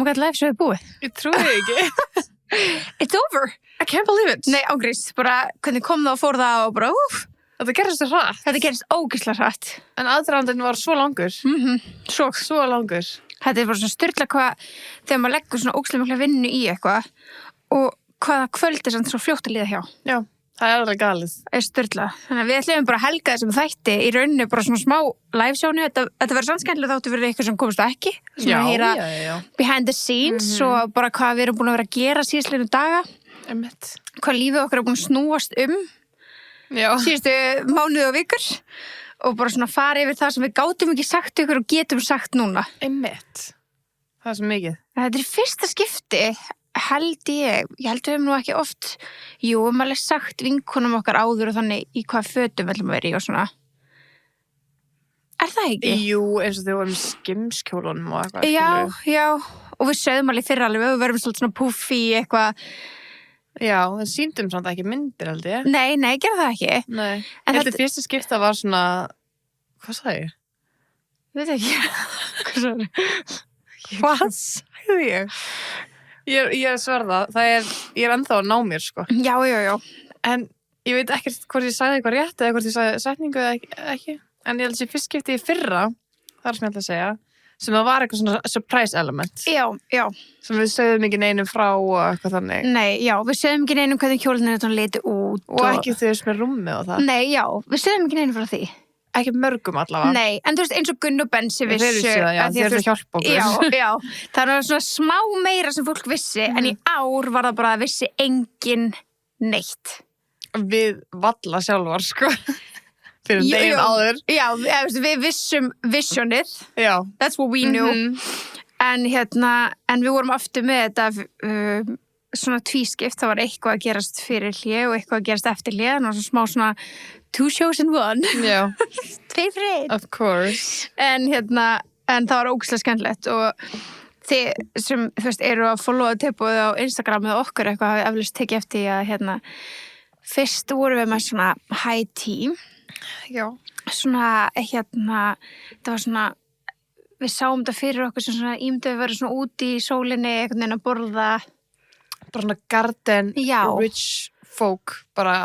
God live show búið. Ég trúi ekki. It's over. I can't believe it. Nei, ángríns, bara hvernig kom það og fór það og bara, Þetta gerist þér hratt. þetta gerist ógeðslega hratt. En aðdragandinn var svo langur. Svo langur. Þetta bara svona styrla hvað, þegar maður leggur svona ógeðslega mikla vinnu í eitthvað og hvaða kvöld samt svo fljótt að líða hjá. Já, það alveg galið. Það styrla. Þannig að við ætlum bara að helga þessum þætti í rauninni bara svona smá live-sjónu. Þetta verður sannskemmtilega þáttu fyrir eitthvað sem komast ekki. Svona að heyra behind the scenes og bara hvað við erum búin að vera að gera síðastliðnu daga. Einmitt. Hvað lífið okkar er búin að snúast síðustu mánuði og vikur og bara svona fara yfir það sem við gátum ekki sagt ykkur og getum sagt núna. Einmitt. Það er svo mikið. Þetta er í fyrsta skipti held ég held við nú ekki oft alveg sagt vinkonum okkar áður og þannig í hvað fötum viljum vera í og svona. Er það ekki? Jú, eins og þau vorum skimskjólunum og eitthvað. Já, og við sögðum alveg fyrra alveg, við verðum svolítið svona puffi eitthvað. Já, það síndum samt ekki myndir held ég. Nei, gerði það ekki. Nei, en þetta fyrsta skipta var svona, hvað sagði ég? Ég veit ekki. Hvað sagði ég? Hvað sagði ég? Ég sverða, ég er ennþá að ná mér, sko. Já. En ég veit ekkert hvort ég sagði eitthvað rétt eða hvort ég sagði setningu eða ekki. En ég held þessi fyrst skipti í fyrra, það sem ég ætla að segja, sem það var eitthvað svona surprise element. Já. Sem við sögðum ekki neinum frá og eitthvað þannig. Nei, já, við sögðum ekki neinum hvernig kjólinn þetta liti út. Og ekki þau með rúmið og það. Nei, já, við sögðum ekki neinum frá því. Ekki mörgum allavega. Nei, en þú veist eins og Gunn og Bensi vissu. Þeir eru að hjálpa okkur. Já. Það var svona smá meira sem fólk vissi, en í ár var það bara að vissi engin neitt. Við valla sjálfar, sko. Fyrir deginn áður. Já, við vissum visionið. Já. That's what we knew. En við vorum aftur með þetta svona tvískipt. Það var eitthvað að gerast fyrir hlé og eitthvað að gerast eftir hlé. Það var svona smá svona 2 shows in 1. Já. 2 fyrir 1. Of course. En það var ógeðslega skemmtilegt og þið sem, þú veist, eru að followa tilbúið á Instagram eða okkur eitthvað hafi eflaust tekið eftir að fyrst vorum við með svona high tea. Já. Svona, það var svona, við sáum þetta fyrir okkur sem svona ímyndum við verið svona úti í sólinni, einhvern veginn að borða. Bara svona garden, rich folk, bara,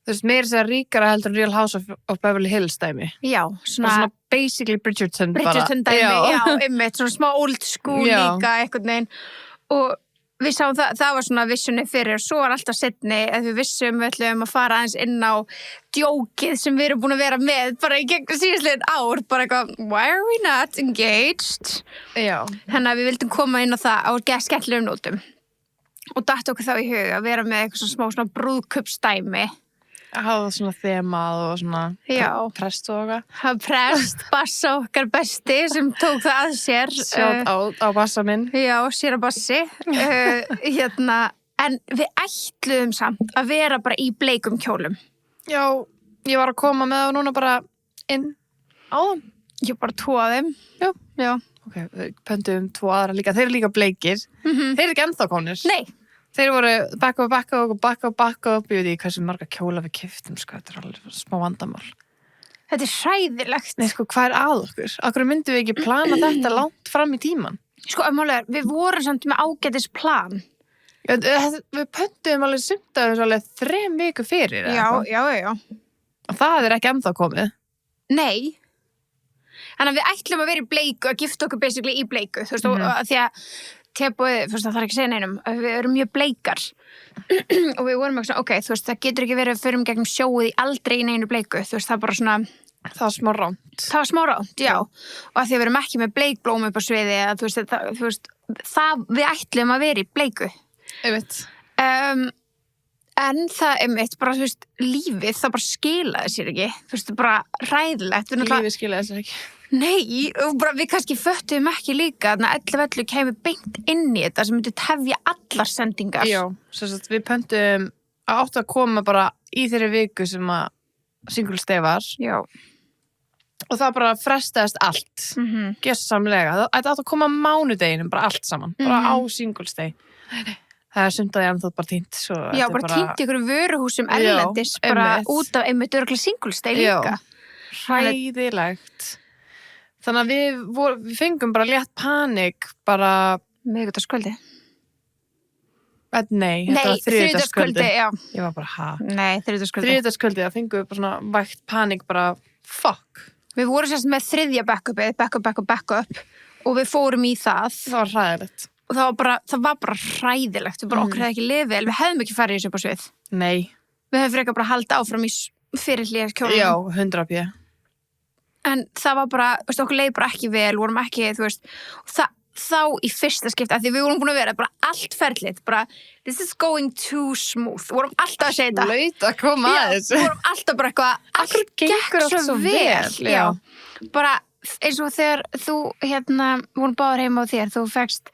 þú veist, meira sér ríkara heldur en Real House of Beverly Hills dæmi. Já, svona basically Bridgerton bara. Bridgerton dæmi, já, einmitt, svona smá old school líka, einhvern veginn. Og við sáum það var svona visioni fyrir og svo var alltaf seinni að við vissum við ætlum að fara aðeins inn á djókið sem við erum búin að vera með bara í gegn síðastliðin ár, bara eitthvað why are we not engaged? Já. Þannig að við vildum koma inn á það á skemmtilegum nótum og datt okkur þá í hug að vera með eitthvað smá svona brúðkuppsdæmi. Að hafa svona þemað og svona prest og eitthvað. Prest, Bassa okkar besti sem tók það að sér. Sjátt á Bassa minn. Já, sér að Bassi. En við ætluðum samt að vera bara í bleikum kjólum. Já, ég var að koma með það núna bara inn á þeim. Ég bara 2 af þeim. Já. Ok, við pöntum 2 aðra líka. Þeir eru líka bleikir. Þeir eru ekki ennþá komnir. Nei. Þeir voru bakka upp, ég veit ekki hversu marga kjóla við keyptum, sko, þetta er alveg smá vandamál. Þetta er hræðilegt. Nei, sko, hvað er að okkur? Akkur myndum við ekki plana þetta langt fram í tíman? Sko, við vorum samt með ágætis plan. Já, við pöntum alveg sumt af þessu alveg 3 vikur fyrir. Já. Og það er ekki ennþá komið. Nei. Þannig að við ætlum að vera í bleiku, að gifta okkur basically í bleiku, þú veist, því að tilbúið, þú veist, það þarf ekki að segja neinum, við erum mjög bleikar og við vorum ekki svona, ok, þú veist, það getur ekki verið að förum gegnum sjóið í aldrei í neinu bleiku, þú veist, það er bara svona það var smá ránt. Það var smá ránt, já, og að því að við erum ekki með bleikblóm upp á sviði, að, þú veist, við ætlum að vera í bleiku. Einmitt. En það einmitt, bara, þú veist, lífið, það bara skilaði sér ekki, þú veist, bara ræðilegt. Lífið skilaði sér ekki. Nei, bara við kannski föttum ekki líka þannig að 11 kemur beint inn í þetta sem myndi tefja allar sendingar. Já, svo að við pöntum að áttu að koma bara í þeirri viku sem að Single Stay var. Já. Og það bara frestaðist allt. Gjörsamlega. Þetta áttu að koma mánudeginum, bara allt saman. Bara á Single Stay. Það er sumt að ég ennþá bara týnt. Já, bara týnt ykkur vöruhúsum erlendis bara út af einmitt örugglega Single Stay líka. Hræðilegt. Þannig að við fengum bara létt panik bara Miðvikudagskvöldi. Nei, Nei, þetta var þriðjudagskvöldi. já. Ég var bara, Nei, þriðjudagskvöldi. Þriðjudagskvöldi, það fengu bara svona vægt panik, bara, fuck. Við vorum sérst með þriðja backup og við fórum í það. Það var hræðilegt. Og það var bara hræðilegt. Við bara okkur hefði ekki lifið vel. Við hefðum ekki farið í þessu upp á svið. Nei. Við hefðum frekar bara haldið áfram í fyrirhlið kjólum. Já, 100%. En það var bara, veist, okkur leið bara ekki vel, vorum ekki, þú veist, þá í fyrsta skipti, af því við vorum búin að vera bara allt ferlið, bara this is going too smooth, vorum alltaf að segja þetta. Laut að koma að þessu. Já, vorum alltaf bara eitthvað, allt gekk svo vel. Já, bara eins og þegar þú, vorum báðar heima á þér, þú fegst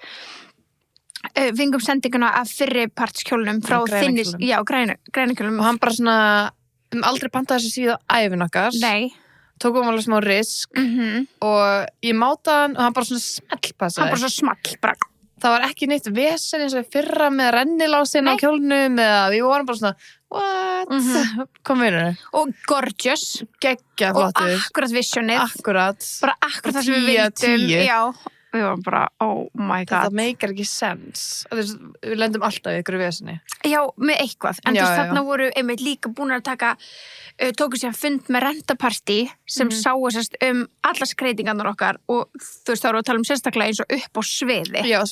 fengum sendinguna af fyrri partskjólnum frá þinnis, já, grænukjólnum. Og hann bara svona, aldrei pantaði þessu síðu á ævin okkar. Nei. Tókum alveg smá risk og ég máta hann og hann bara svona smellpassaði. Hann bara svona small, bara. Það var ekki neitt vesen eins og fyrra með rennilásin á kjólnum eða við vorum bara svona, what? Kom við henni. Og gorgeous. Geggjað flottur. Og akkurat visionið. Akkurat. Bara akkurat það sem við vildum. Já. Við varum bara, oh my god. Þetta meikar ekki sens. Við lendum alltaf í ykkur veseni. Já, með eitthvað. En þarna voru einmitt líka búin að tóku sér fund með rentapartí sem sáu sérst alla skreitingarnar okkar og þú veist þá erum við að tala sérstaklega eins og upp á sviði. Já,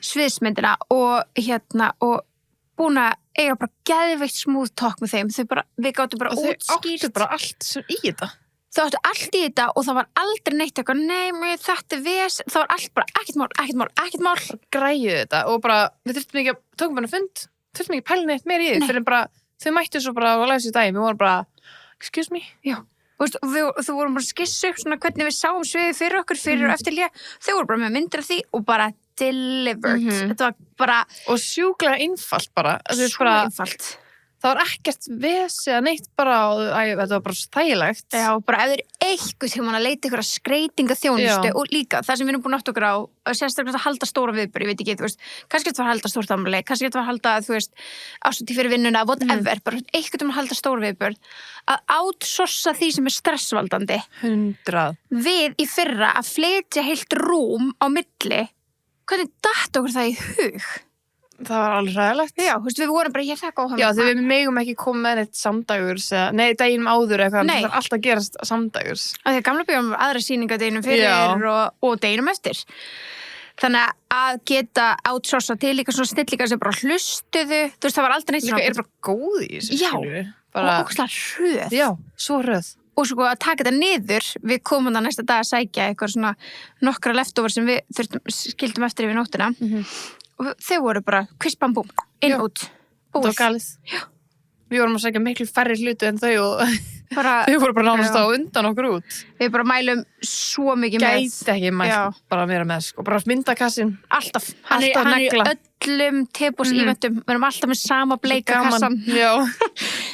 sviðsmyndina og búin að eiga bara geðveikt smooth talk með þeim. Við gátum bara útskýrt. Og þau áttu bara allt í þetta. Þau áttu allt í þetta og það var aldrei neitt eitthvað, nei, þetta það var allt bara ekkert mál. Græjuðu þetta og bara, við þurftum ekki að tókum bara fund, þurftum ekki að pæla neitt meira í því, fyrir bara, þau mættu svo bara að læsa í daginn, við vorum bara, excuse me? Já. Þú vorum bara skissu upp svona hvernig við sáum sviðið fyrir okkur, fyrir og eftir líka, þau voru bara með myndir af því og bara delivered. Þetta var bara... Og sjúklega einfalt bara. Svo einfalt. Það var ekkert vesi að neitt bara og þetta var bara stægilegt. Já, bara ef þeir eitthvað sem hann að leita ykkur að skreitinga þjónustu og líka það sem við erum búin átt okkur á sérstaklega að halda stóra viðburð, ég veit ekki, þú veist, kannski þetta var að halda stórt afmæli, kannski þetta var að halda, þú veist, ástætti fyrir vinnuna, whatever, bara eitthvað að halda stóra viðburð, að outsourca því sem er stressvaldandi. 100. Við í fyrra að flytja heilt rúm á milli, hvernig datt okkur það í hug? Það var alveg ræðilegt. Já, þú veist, við vorum bara, ég þekka á hann. Já, því við megum ekki koma með neitt samdægurs, nei, deginum áður eitthvað, það er alltaf gerast samdægurs. Af því að gamla byggjum aðra sýninga deginum fyrir og deginum eftir. Þannig að geta outsourca til líka svona snillingar sem bara hlustuðu, þú veist, það var aldrei neitt svona... Líka er bara góð í þessu, skilju. Já, og ókslega hröð. Já, svo hröð. Og svo að taka þetta niður, við komum það næsta dag að sækja eitthvað svona nokkra leftover sem við skildum eftir yfir nóttina. Og þau voru bara kvispambúm, inn út. Það var galið. Já. Við vorum að sækja miklu færri hluti en þau og þau voru bara nánast á undan okkur út. Við bara mælum svo mikið með. Gæti ekki mælt bara að vera með, sko. Bara myndakassin. Alltaf. Hann er í öllum tebús-íventum. Við erum alltaf með sama bleika kassan. Já.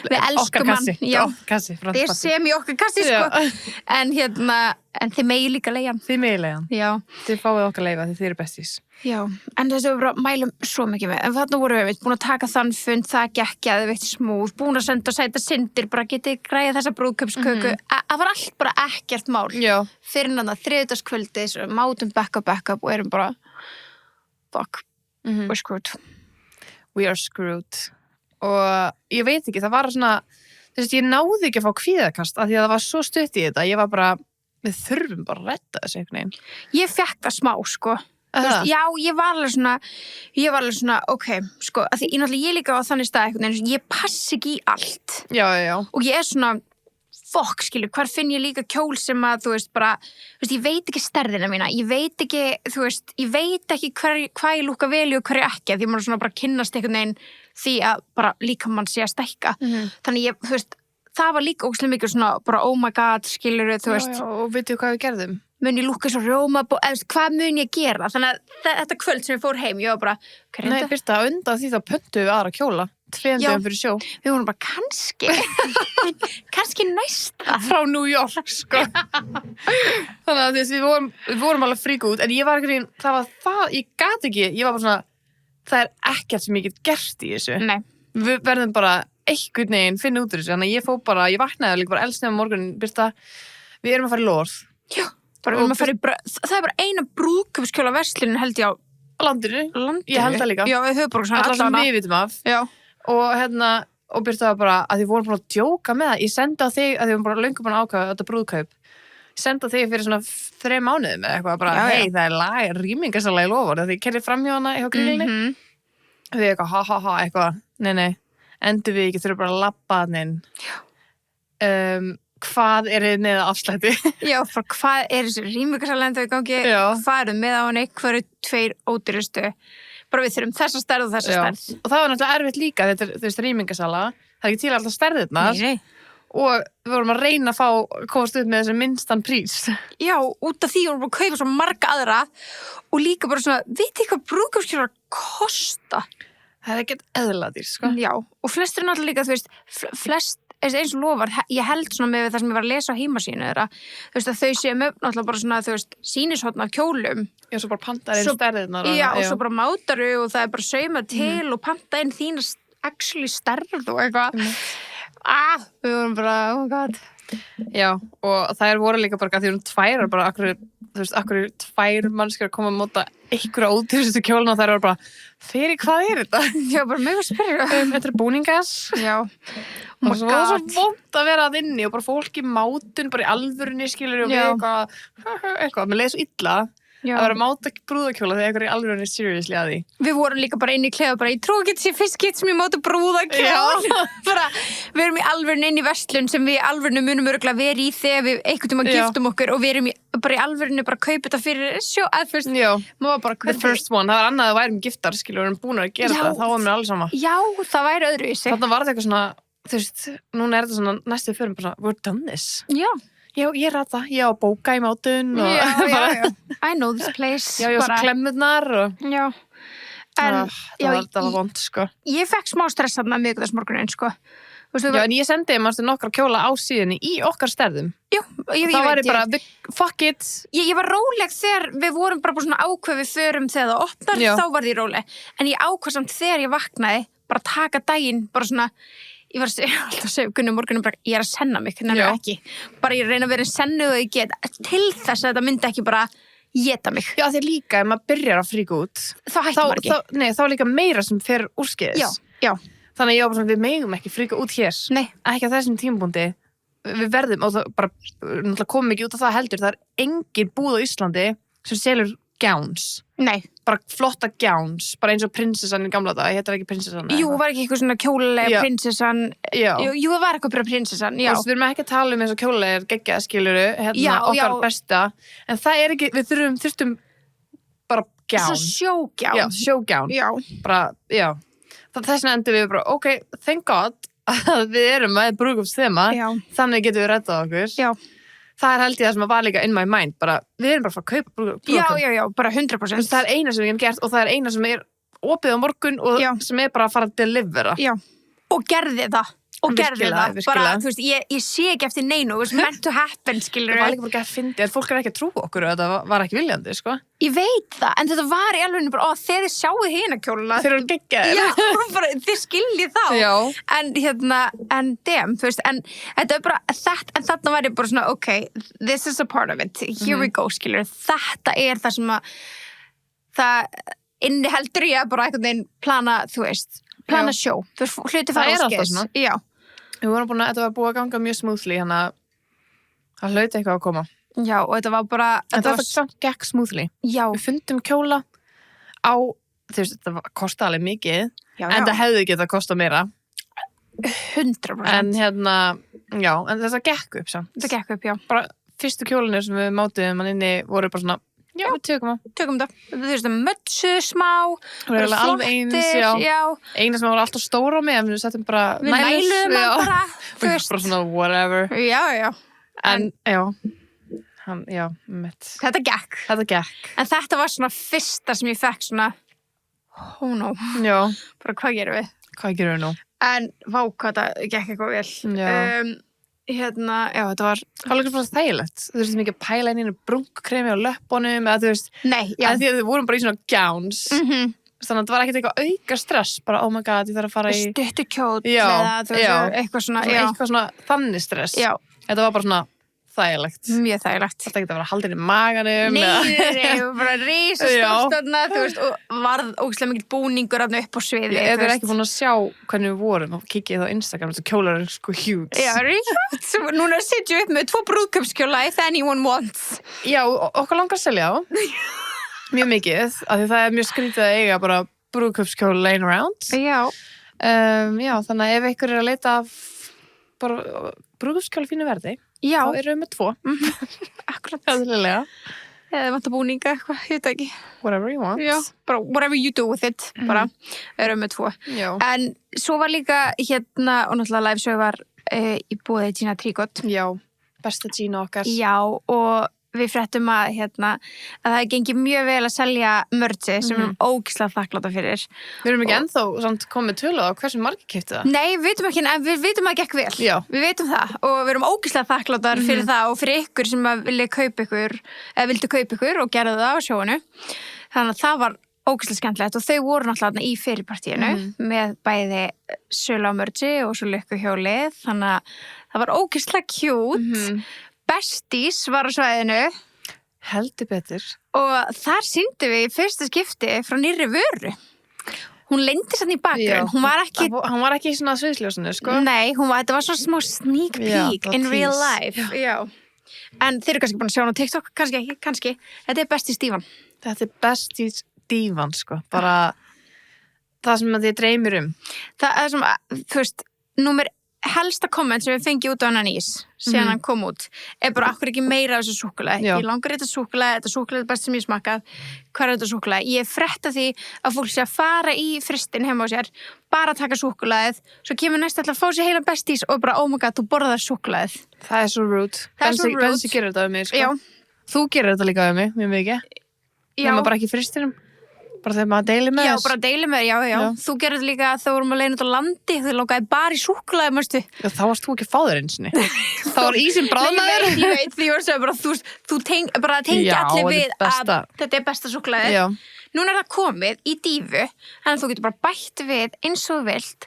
Við elskum hann. Okkar kassi. Það er sem í okkar kassi, sko. En þið megi líka leiðan. Þið megi leiðan. Já. Þið fáið okkar leiða því þið eru bestís. Já, en þessu við bara mælum svo mikið með. En þarna vorum við búin að taka þann fund, það gekkjaði veitt smúð, búin að senda og sæta syndir, bara getið græða þessa brúðkaupsköku. Það var allt bara ekkert mál. Já. Fyrir hann að þriðjudagskvöldi, mátum backup og erum bara, fuck, we're screwed. We are screwed. Og ég veit ekki, það var svona, ég náði ekki að fá kvíðakast af því að það var svo stutt í þetta. Ég var bara, við þurfum bara að redda þessu einhvern veginn. Ég fékk það smá, sko. Veist, já, ég var alveg svona, ok, sko, að því ég líka á þannig stað eitthvað, ég passi ekki í allt. Já. Og ég er svona, fokk, skilur, hvar finn ég líka kjól sem að, þú veist, bara, þú veist, ég veit ekki stærðina mína, ég veit ekki, þú veist, ég veit ekki hvað ég lúka vel í og hverju ekki, því maður svona bara kynnast einhvern veginn því að bara líka mann sé að stækka. Þannig ég, þú veist, það var líka ógeðslega mikið svona, bara, oh my god, skilur, þú veist. Já, og veitu hvað við gerðum? Mun ég lúka svo rjóma, hvað mun ég gera? Þannig að þetta kvöld sem ég fór heim, ég var bara, hvað er þetta? Nei, Birta, undan því þá pöntuðum við aðra kjóla, 2 dögum fyrir sjó. Við vorum bara, kannski næsta. Frá New York, sko. Þannig að við vorum alveg frík út, en ég var ekki, ég gat ekki, ég var bara svona, það er ekkert sem ég get gert í þessu. Nei. Við verðum bara einhvern veginn finna út úr þessu, þannig að ég vaknaði líka bara eldsnefn morgunin, Birta, við erum að fara í Lorð. Já. Það er bara eina brúðkaupskjóla verslunin held ég á landinu. Ég held það líka. Já, við höfuborgarsvæðinu Alltaf sem við vitum af. Já. Og Birta var bara, að þið vorum bara að djóka með það. Ég sendi á þig, að þið vorum bara löngu búin að ákveða þetta brúðkaup. Ég sendi á þig fyrir svona 3 mánuðum eða eitthvað, bara, hei, það er rýmingasalega í lofur. Því ég kerði fram hjá hana eitthvað grílinni. Við eitthvað, eitthvað, nei, endur við ekki, þurfum bara að labba hann inn. Hvað er þið með afslætti? Já, hvað er þessi rýmingasalega enda í gangi? Hvað eru með á henni? Hvað eru 2 ódýrustu? Bara við þurfum þessa stærð og þessa stærð. Og það var náttúrulega erfitt líka, þetta er, þú veist, rýmingasala. Það er ekki til alltaf stærðirnar. Nei. Og við vorum að reyna að komast upp með þessi minnstan prís. Já, út af því vorum við að kaupa svo marga aðra og líka bara svona, veit hvað brúðkaupskjólur kosta? Það er ekkert eðlilega dýrt, sko. Já, og flestir náttúrulega líka, þú veist, flest eins og lofar, ég held svona með það sem ég var að lesa á heimasínu þeirra, þú veist að þau séu með náttúrulega bara svona, þú veist, sýnishotn af kjólum. Já, svo bara pantar inn stærðirnar. Já, og svo bara mátaru og það er bara saumað til og panta inn þína actually stærð og eitthvað. Við vorum bara, oh my god. Já, og það voru líka bara, því við erum 2 bara, þú veist, akkur 2 mannskjör að koma að móta einhverja ódýrustu kjóluna og þær voru bara, fyrir hvað er þetta? Já, bara mig að spyrja. Þetta er búningas. Já. Og svo var það svo vont að vera að inni og bara fólk í mátun, bara í alvörunni skilur og við eitthvað, mér leiði svo illa að vera að máta brúðakjóla þegar eitthvað í alvörunni seriously að því. Við vorum líka bara inn í klefa bara, ég trú ekki þessi fyrst get sem ég máta brúðakjóla. Bara, við erum í alvörunni inn í verslun sem við í alvörunni munum örgulega verið í þegar við einhvern tíma giftum okkur og við erum bara í alvörunni bara að kaupa þetta fyrir sjó að fyrst. The first one, það var annað að við værum giftar skilur og við erum búin að gera það, þá var mér alls sama. Já, það væri öðruvísi. Þarna var þetta eitthvað svona, þú veist, núna er þetta svona næstu fyrir bara, we're done this. Já. Já, ég rata, ég á bóka í mátun og já. I know this place. Já, ég á svo klemmurnar og já. En það var vond, sko. Ég fekk smá stress þarna miðvikudagsmorguninn, sko. Já, en ég sendi nokkra kjóla á síðunni í okkar stærðum. Já, ég var bara, fuck it. Ég var róleg þegar við vorum bara svona ákveð við förum þegar það opnar, þá var ég róleg. En ég ákveð samt þegar ég vaknaði, bara taka daginn, bara svona, ég var alltaf að segja Gunni morgunum bara, ég er að senna mig, nefnilega ekki. Bara ég reyna að vera sennu og ég get til þess að þetta myndi ekki bara geta mig. Já, þegar líka, ef maður byrjar að fríka út, þá hættum maður ekki. Nei, þá er líka meira sem fer úrskeiðis. Já. Þannig að ég var bara svona, við megum ekki fríka út hér. Nei. Ekki á þessum tímapunkti. Við verðum, og það bara, náttúrulega komum ekki út af það heldur, það er engin búð á Íslandi sem selur gowns. Nei. Bara flotta gowns, bara eins og prinsessan í gamla dag, heitir ekki prinsessan. Jú, var ekki eitthvað svona kjólulega prinsessan. Já. Jú, það var eitthvað bara prinsessan, já. Við erum ekki að tala eins og kjólulega geggjað skiluru, okkar besta. En það er ekki, við þurftum bara gown. Svo sjógown. Já, sjógown. Já. Bara, já. Þess vegna endur við bara, ok, thank God að við erum með brúðkaupsþema, þannig getum við reddað okkur. Já. Það held ég það sem var líka in my mind, bara, við erum bara að fara að kaupa brúðkaup. Já, bara 100%. Það er eina sem við hefum gert og það er eina sem er opið á morgun og sem er bara að fara að delivera. Já, og gerði það. Og gerði það, bara, þú veist, ég sé ekki eftir neinu, þú veist, meant to happen, skilur. Það var líka bara ekki að fyndi, en fólk er ekki að trúa okkur og þetta var ekki viljandi, sko. Ég veit það, en þetta var í alveg bara, þegar þið sjáuð hina kjóluna. Þeir eru geggjaðir. Já, bara, þið skiljið þá. Já. En damn, þú veist, en þetta er bara, en þarna var ég bara svona, ok, this is a part of it, here we go, skilur. Þetta er það sem að, það inniheldur ég að bara einhvern veginn plana, þú veist, plana sjó. Þú veist, hluti fara á skeiðs. Já. Við vorum þetta var búið að ganga mjög smoothly, þannig að það hlauti eitthvað að koma. Já, og þetta var bara... Þetta var samt gekk smoothly. Já. Við fundum kjóla á, þú veist, þetta kosti alveg mikið, já. En það hefði getað kostað meira. 100%. En en þetta gekk upp samt. Þetta gekk upp, já. Bara fyrstu kjólinir sem við mátuðum hann inni voru bara svona, já, við tökum það. Þú veist, mötsu smá, bara alveg eins, já. Eina sem var alltaf stóra á mig, en við settum bara við nælum bara, þú veist. Bara svona whatever. Já. En mitt. Þetta gekk. En þetta var svona fyrsta sem ég fekk svona, oh no. Já. Bara hvað gerum við? Hvað gerum við nú? En vá, hvað þetta gekk eitthvað vel. Já. Þetta var líka bara þægilegt. Þú veist, mikið að pæla inn í brunkkremi á löppunum eða þú veist, nei, já. Því að við vorum bara í svona gowns. Þannig að það var ekkert eitthvað auka stress, bara oh my god, ég þarf að fara í stuttukjót eða þú veist, eitthvað svona þannig stress. Já. Þetta var bara svona þægilegt. Mjög þægilegt. Þetta geta að vera haldin í maganum. Nei, bara rísa stórstofna, þú veist, og varð ógeðslega mikill búningur af upp á sviði. Ef þið er ekki búin að sjá hvernig við vorum og kikið á Instagram, þessu kjólar eru sko huge. Já, ríkt. Núna sitjum við upp með 2 brúðkaupskjóla if anyone wants. Já, okkar langar að selja á. Mjög mikið, af því það er mjög skrítið að eiga bara brúðkaupskjól laying around. Já. Já, þannig að ef ykkur er að leita af bara brúðkaupskjól fínu verði, Já. þá erum við með 2. Akkurat. Eðlilega. Eða vantar búninga, eitthvað, ég veit ekki. Whatever you want. Já, bara whatever you do with it, bara erum við 2. Já. En svo var líka hérna, og náttúrulega liveshow var í boði Gina Trigot. Já, besta Gina okkar. Já, og við fréttum að það gengi mjög vel að selja mörgsi sem við erum ógeðslega þakkláta fyrir. Við erum ekki ennþá samt komið tölu á hversu margir keyptu það. Nei, við vitum ekki, en við vitum að það gekk vel. Já. Við vitum það og við erum ógeðslega þakklátar fyrir það og fyrir ykkur sem vildu kaupa ykkur og gerðu það á sjóinu. Þannig að það var ógeðslega skemmtilegt og þau voru náttúrulega í fyrirpartíinu með bæði sölu á mörgsi og svo lukkuhjólið. Þannig að það var ógeðslega cute. Besties var á svæðinu. Heldur betur. Og þar sýndum við í fyrsta skipti frá nýrri vöru. Hún leyndi sann í bakgrunn. Hún var ekki... Hann var ekki í svona sviðsljósinu, sko. Nei, þetta var svona smá sneak peek in real life. Já. En þeir eru kannski búin að sjá hún á TikTok, kannski ekki, kannski. Þetta er Besties dívan. Þetta er Besties dívan, sko. Bara það sem þið dreymir Það er sem, þú veist, númer helsta komment sem við fengi út á hann ís síðan hann kom út er bara akkur ekki meira af þessu súkkulaði. Ég langar þetta súkkulaði best sem ég smakkað. Hvað er þetta súkkulaði? Ég frétta því að fólk sé að fara í frystin heima á sér, bara taka súkkulaðið, svo kemur næst alltaf að fá sér heila Besties og bara, oh my god, þú borðar súkkulaðið. Það er svo rude. Bensi gerir þetta við mig, sko. Já. Þú gerir þetta líka við mig, mjög mikið. Já. Nefna bara ekki frystinum. Bara þegar maður deilir með þess. Já, bara deilir með, já. Þú gerir líka að þau vorum að leiða út á landi, þau langaði bara í súkkulaði, mörstu. Já, þá varst þú ekki að fá þér einsinni. Þá var ísinn bráðnaður. Ég veit, því voru svo bara, þú tengi allir við að þetta er besta súkkulaði. Já. Núna er það komið í dífu, þannig að þú getur bara bætt við eins og þú vilt.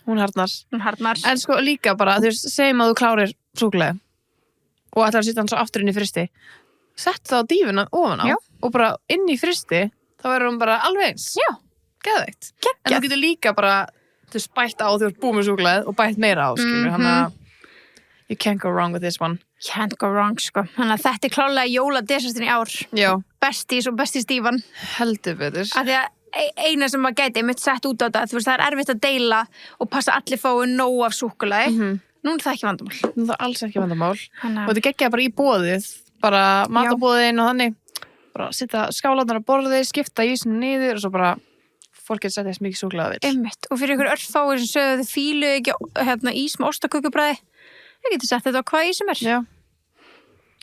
Hún harnar. En sko líka bara, þú veist, segjum að þú klárir súkkulaði og ætlar að setja hann svo aftur inn í frysti. Sett það á dífuna ofan á og bara inn í frysti, þá verður hún bara alveg eins. Já. Geðveikt. En þú getur líka bara, þú veist, bætt á því þú ert búið með súkkulaðið og bætt meira á, skilur. Þannig að you can't go wrong with this one. Can't go wrong, sko. Þannig að þetta er klálega jóladesertin í ár. Já. Besties og Besties dívan. Heldur betur. Af því að eina sem maður gæti mitt sett út á þetta, þú veist, það er erfitt að deila og passa allir fái nóg af súkkulaði. Nú er það ekki vandamál. Nú er það alls ekki vandamál. Og þetta geggjaði bara í boðið, bara matabóðin og þannig. Bara setja skálarnar á borðið, skipta ísinu niður og svo bara fólk getur sett þess mikið súkkulaði vill. Einmitt. Og fyrir ykkur örfáir sem sögðu þau fílu ekki ís með ostakökubræði, þau getur sett þetta á hvað ísum er. Já.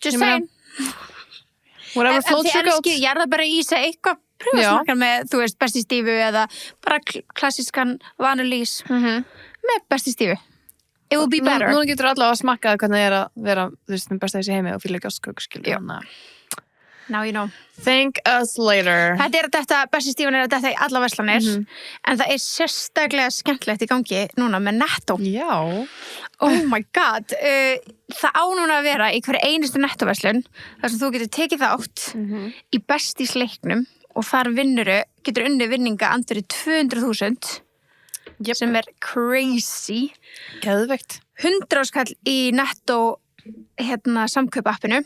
Just saying. Whatever floats your goat. Ég er það bara í sig eitthvað pröfasmakkan með, þú veist, Besties dífu eða bara klassískan vanilís með Besties dífu. It will be better. Núna getur allavega að smakka hvernig það er að vera, þú veist, með besta þessi heimi og fíla ekki ostköku, skilja. Now you know. Thank us later. Þetta Besties dívan er að detta í alla verslanir, en það er sérstaklega skemmtilegt í gangi núna með Netto. Já. Oh my god. Það á núna að vera í hverju einustu Netto-verslun, þar sem þú getur tekið þátt í Besties leiknum og þar getur unnið vinninga andri 200.000. Sem er crazy. Geðveikt. 100 skall í Netto samkaupappinu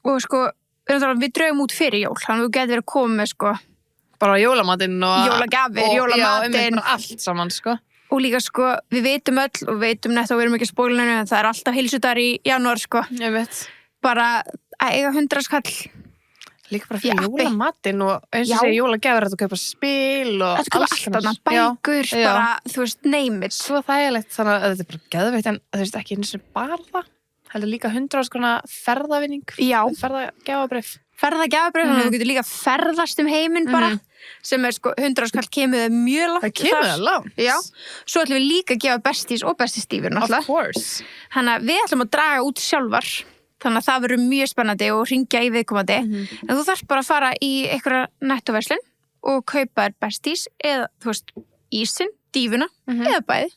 og sko við draugum út fyrir jól, þannig að við getum verið að koma með sko bara jólamatinn og jólagjafir, jólamatinn bara allt saman sko og líka sko við vitum öll og við vitum Netto, við erum ekki að spóla en það er alltaf heilsudagur í janúar sko bara að eiga 100 skall líka bara fyrir jólamatinn og eins og segja jólagjafir að kaupa spil og alls konar bækur, bara þú veist, name it svo þægilegt, þannig að þetta er bara geðveikt en þú veist ekki eins og bara það heldur líka 100 ferðavinning ferðagjafabrif þannig að þú getur líka ferðast heiminn bara sem er sko 100 skall kemur þau mjög langt það kemur það langt svo ætlum við líka að gefa Besties og Besties dífur þannig að við ætlum að draga út sjálfar þannig að það verður mjög spennandi og ringja í viðkomandi en þú þarf bara að fara í einhverja Netto-verslun og kaupa þér Besties eða þú veist ísinn, dífuna eða bæði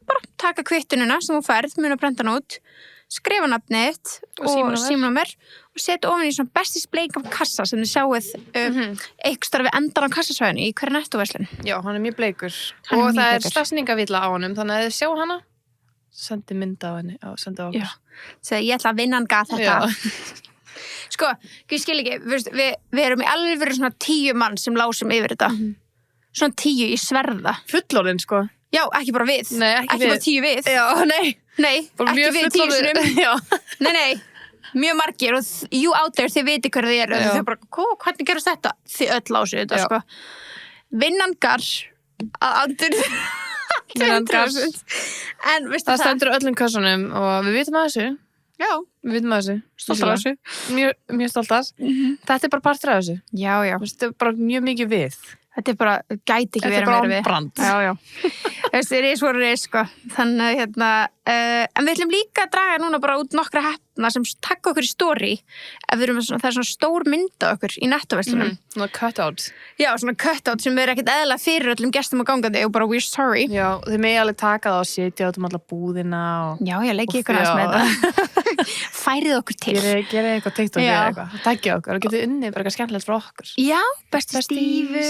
bara taka kvittunina sem þú færð, muna að prenta hann út skrifa nafnið þitt og símanúmer og setja ofan í svona Besties bleika kassa sem þið sjáið eitthvað starf við endan á kassasvæðinu í hverju nettoverslun. Já, hann mjög bleikur og það stafsningavilla á honum, þannig að þið sjá hana sendi mynda á henni og sendi á okkur. Ég ætla að vinna hann gaf þetta. Sko, ég skil ekki, við erum í alveg svona 10 mann sem lásum yfir þetta. Svona 10 í sverða. Fullorðin, sko. Já, ekki bara við. Nei, ekki bara 10 við. Já, nei. Nei, ekki við 10 sinum. Já. Nei, mjög margir og you out there, þið viti hver þið eru. Þið bara, hvernig gerast þetta? Þið öll lásu þetta, sko. Vinnangar að andur 200%. En, veistu það stendur öllum kössunum og við vitum að þessu. Já. Við vitum að þessu. Stoltar af þessu. Mjög stoltar. Þetta er bara partur af þessu. Já. Þetta er bara mjög mikið við. Þetta er bara, gæti ekki verið meira við. Þetta er bara brand. Já. Þessi er svo reis, sko. Þannig, en við ætlum líka að draga núna bara út nokkra heppna sem taka okkur í story ef við erum það er svona stór mynd á okkur í nettoverslunum. Svona cut-out. Já, svona cut-out sem er ekkert eðlilega fyrir öllum gestum og gangandi og bara we're sorry. Já, þið megi alveg taka það og setja át alla búðina og... Já, ég leiki ykkur aðeins með þetta. Færið okkur til. Gerið eitthvað TikTok eða eitthvað. Taggið okkur og getið unnið bara eitthvað skemmtilegt frá okkur. Já, Besties stífu,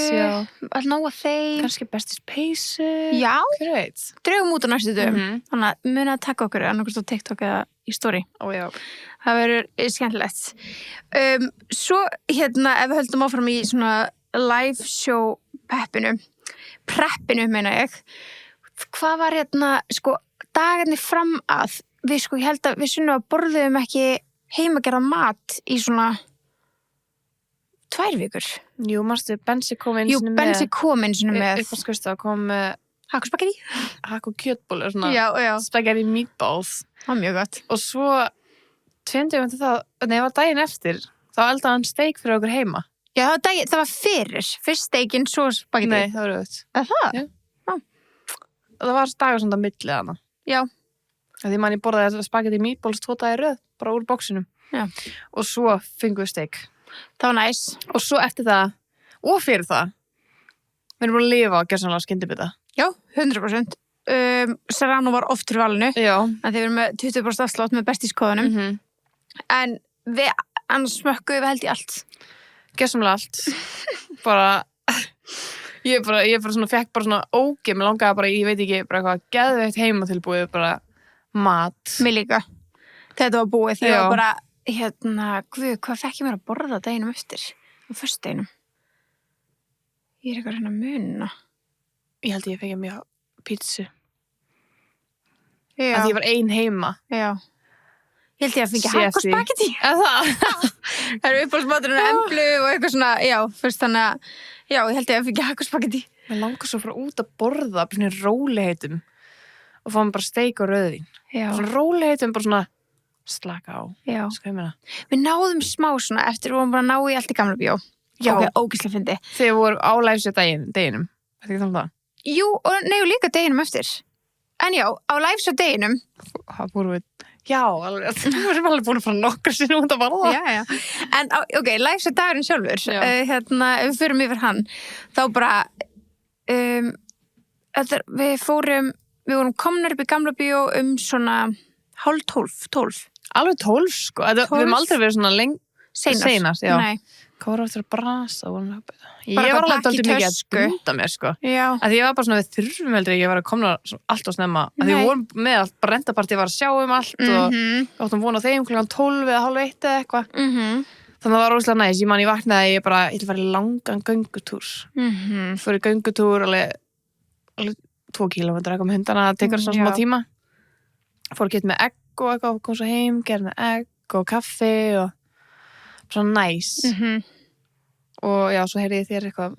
að nóga þeim. Kannski Besties peysu. Já. Hver veit? Draugum út á næstu dögum. Þannig að muna að taka okkur annarkvæmst á TikTok eða í story. Já. Það verður skemmtilegt. Svo ef við höldum áfram í svona live show preppinu meina ég. Hvað var sko dagarnir fram að við sko, ég held að við sunnum að borðum ekki heimagerða mat í svona 2 vikur. Jú, marstu, Bensi kom einu sinni með. Jú, Bensi kom einu sinni með. Uppáskvist að kom með hakk og spagetti. Hakk og kjötbólur, svona. Já. Spagetti meatballs. Það var mjög gott. Og svo, 20 eftir það, nei, var daginn eftir, þá eldaði hann steik fyrir okkur heima. Já, það var fyrir. Fyrst steikinn, svo spagetti. Nei, það var auðvitað. Það? Já. Og það var dagur svona millið hana. Já. Því mann ég borðaði spagetti meatballs 2 dagar í röð, bara úr bóksinum. Já. Og svo fengum við steik. Það var næs. Og svo eftir það, og fyrir það, við erum búin að lifa á gjörsamlega skyndibita. Já, 100%. Serrano var oft fyrir valinu. Já. En þið verðum með 20% afslátt með Besties-kóðunum. En við annars smökkuðum við held í allt. Gjörsamlega allt. Bara... Ég bara svona fekk bara svona mér langaði bara, ég veit ekki, bara eitthvað geðveikt heimatilbúið, bara mat. Mér líka. Þetta var búið því að bara, guð, hvað fekk ég mér að borða deginum eftir? Á föstudeginum. Ég er eitthvað muna. Ég held ég fekk mér pítsu. Já. Að ég var ein heima. Já. Ég held ég að fengi hakk og spagetti. Það? Það eru uppáhaldsmaturinn emblu og eitthvað svona, já, fyrst þannig að, já, ég held ég að fengi hakk og spagetti. Mér langar svo að fara út að borða, bara svona róliheitum og fá mér bara steik og rauðvín. Já. Svona róliheitum, bara svona slaka á. Já. Skal ég meina? Við náðum smá svona eftir, við vorum bara að ná í allt í Gamla bíó. Já. Ok, ógeðslega fyndi. Þegar voru á live deginum. Þetta ekki það? Jú, og líka deginum eftir. En já, á live deginum. Það voru við... Já, alveg. Þú erum alveg búin að fara nokkur sinni út að borða. Já. En, ok, live dagurinn sjálfur. Ef við förum yfir hann, þá bara... við vorum komnar upp í Gamla bíó svona 11:30. Alveg 12, sko. Við höfum aldrei verið svona seinast, já. Nei. Hvað var eftir að brasa? Ég Bara var alveg pakka í aldrei mikið að tösku. bunda mér, sko. Já. Að ég var bara svona við þurfum heldur ég var að komna allt og snemma. Að við vorum með allt, bara rentapartí var að sjá allt og áttum vona á þeim klukkan 12 eða 11 eða eitthvað. Þannig að það var róslega næs. Ég vaknaði, ég ætla að fara í langan göngutúr. Fór í göngutúr alveg 2 kílómetra eitthvað með hundana, það tekur svona smá tíma. Fór að geta með egg og eitthvað, kom svo heim, gerði með egg og kaffi og svona næs. Og já, svo heyrði ég þér eitthvað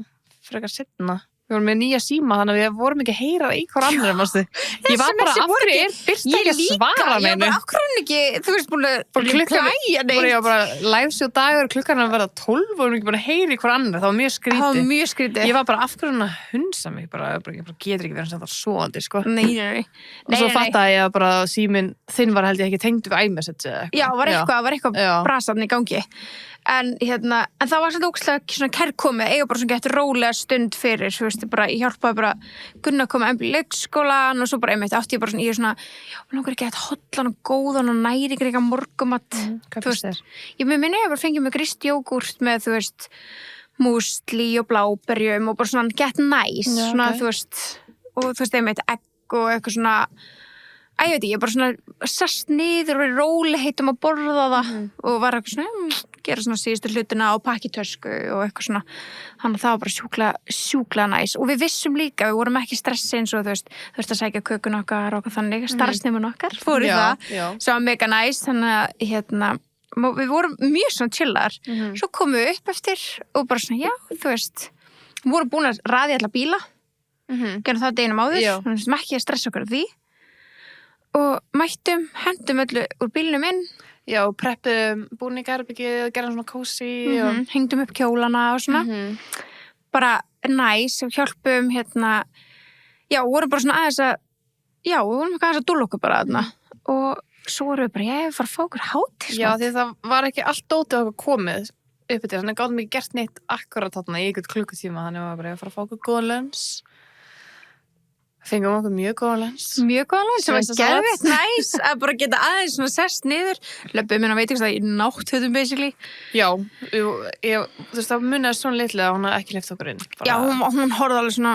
frekar seinna. Við vorum með nýja síma, þannig að við vorum ekki að heyra í hver annar, mástu. Ég var bara, af hverju byrst ekki að svara meinu? Ég var bara, af hverju ekki, þú veist, búin að klæja neitt. Ég var bara liveshow dagur, klukkan að verða 12 og við vorum ekki bara að heyra í hver annar. Það var mjög skrítið. Það var mjög skrítið. Ég var bara, af hverju hann að hunsa mig? Ég bara getur ekki verið sem það svoandi, sko. Nei. Og svo fattaði ég að bara síminn þinn var held ég ekki tengdur við iMessage eða eitthvað. Já, var eitthvað brasan í gangi. en það var svona ógeðslega svona kærkomið, eiga bara svona gett rólega stund fyrir, þú veist, ég hjálpaði bara Gunnar að koma í leikskólan og svo bara einmitt átti ég bara svona, ég langar ekki að hollan og góðan og næringaríka morgumat, þú veist, ég minni ég bara fengið mig grist jógúrt með, þú veist, músli og bláberjum og bara svona gett næs, svona, þú veist, og þú veist, einmitt egg og eitthvað svona, ég veit ekki, ég bara svona sast niður og verið róli heitum að borða það og var eitthvað svona, gera svona síðustu hlutina á pakkitösku og eitthvað svona, þannig að það var bara sjúklega næs og við vissum líka, við vorum ekki stressi eins og þú veist að sækja kökun okkar og þannig, starfsnefnun okkar fór í það, sem var mega næs, þannig að við vorum mjög svona chillar, svo komum við upp eftir og bara svona, já, þú veist, við vorum búin að raði alla bíla, gerum það deginum áður, þannig að ekki að stressa okkur því og mættum, hendum öllu úr bílnum inn. Já, preppum búningarbyggið, gerðum svona kósi og hengdum upp kjólana og svona. Bara næs og hjálpum já, vorum bara svona aðeins að við vorum ekki aðeins að dúlla okkur bara þarna og svo vorum við bara, ég fara að fá okkur hátíð. Já, því það var ekki allt dótið okkur komið upp til, þannig gáðum ekki gert neitt akkurat þarna í einhvern klukkutíma, þannig var bara að fara að fá okkur góðan löns. Fengum okkur mjög góðan lens, sem var geðveikt næs að bara geta aðeins svona sest niður, löpum inn á veitingastað í náttfötum basically. Já, þú veist það munið svona litlega að hún hafði ekki hleypt okkur inn. Já, hún horfði alveg svona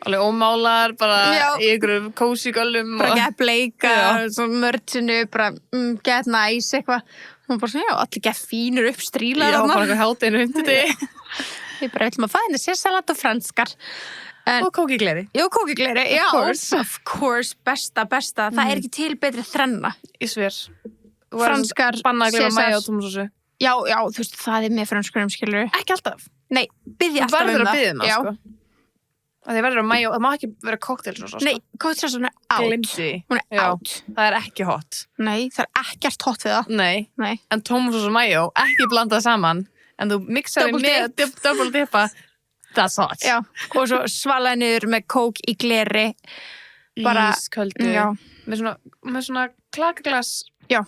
alveg ómálar, bara í einhverjum kósí göllum. Bara gett bleika, svona mördsinu, bara gett næs eitthvað. Hún bara svona, allir gett fínur uppstrílar. Já, bara eitthvað hátinu undir þig. Ég bara ætlum að fæða henni sérsalat og franskar. Og kókigleri. Já, kókigleri, já, of course, besta, það er ekki til betri þrenna. Ég sver. Franskar, bannaði að gleyma mayo og tómatsósu. Já, þú veist, það er með franskurum, skilur. Ekki alltaf. Nei, biðja alltaf verður það. Að biðja það, sko. Það verður að mayo, það má ekki vera cocktailsósa, sko. Nei, cocktailsósa, hún er out. Gleymdi. Hún er out. Það er ekki hot. Nei, það er ekkert hot við það. Nei. En tómatsósa og mayo, ekki blandað saman. En þú mixaði með double dippa. That's hot. Já, og svo svalaði niður með kók í gleri. Bara, ísköldu. Já. Með svona klakaglas. Já.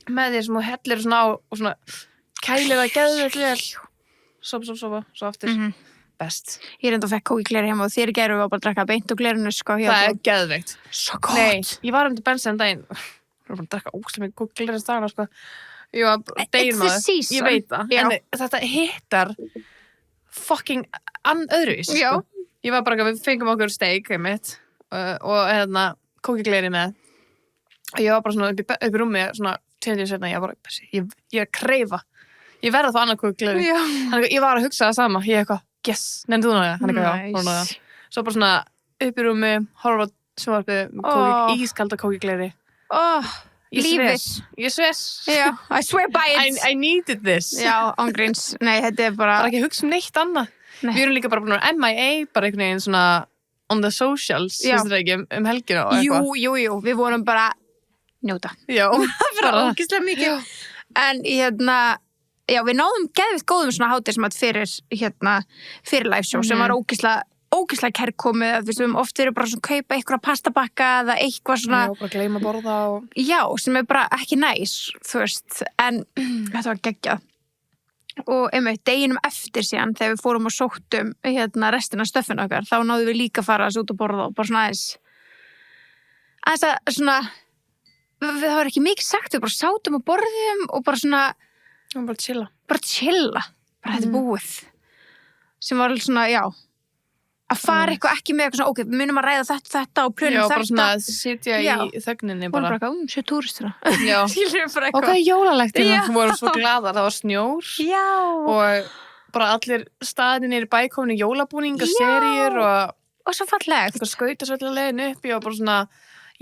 Með því sem þú hellir svona á og svona kælir það geðveikt vel. Sopa, svo aftur. Best. Ég reynda að fekk kók í gleri heima og þér gerum við bara að drakka beint og glerinu, sko. Það er geðveikt. Svo gott. Nei, ég var til bensin daginn. Ég var bara að drakka ógeðslega mikið kók í gleri dagana, sko. Ég var deginum It's the season. Ég veit það. En þetta hittar fucking öðruvís, sko. Ég var bara, við fengum okkur steik einmitt og kókigleri með og ég var bara svona upp í rúmi svona 20 setna, ég er að kreifa, ég verða þá annað kókigleri, þannig að ég var að hugsa það sama, ég eitthvað, yes, nefndi þú náða, hann eitthvað, svo bara svona upp í rúmi, horfa sjónvarpið, ískalda kókigleri. Lífið. Ég sver. Já, I swear by it. I needed this. Já, ángríns. Nei, þetta er bara... Það er ekki að hugsa neitt annað. Nei. Við erum líka bara búin að MIA, bara einhvern veginn svona on the socials, þess að ekki helgina og eitthvað. Jú, við vorum bara njóta. Já. Það var ógeðslega mikið. En já, við náðum geðvitt góðum svona hátíðismat fyrir live show sem var ógeðslega kærkomið, við höfum oft verið bara svona kaupa einhverja pastabakka eða eitthvað svona... Já, bara gleyma að borða og... Já, sem er bara ekki næs, þú veist, en þetta var geggjað. Og einmitt, deginum eftir síðan, þegar við fórum og sóttum restina af stöffinu okkar, þá náðum við líka að fara út að borða og bara svona aðeins að svona, það var ekki mikið sagt, við bara sátum og borðum og bara svona... Bara chilla. Bara þetta er búið. Sem var alveg svona, já... Að fara eitthvað ekki með eitthvað svona, ok, við munum að ræða þetta og plönum þetta. Já, bara svona að sitja í þögninni bara. Og bara, séu túristur það. Já. Og hvað er jólalegt? Við vorum svo glaðar, það var snjór. Já. Og bara allir staðinni í bækominni jólabúninga, seríur og svo fallegt. Eitthvað skautasvellega leiðin upp og bara svona,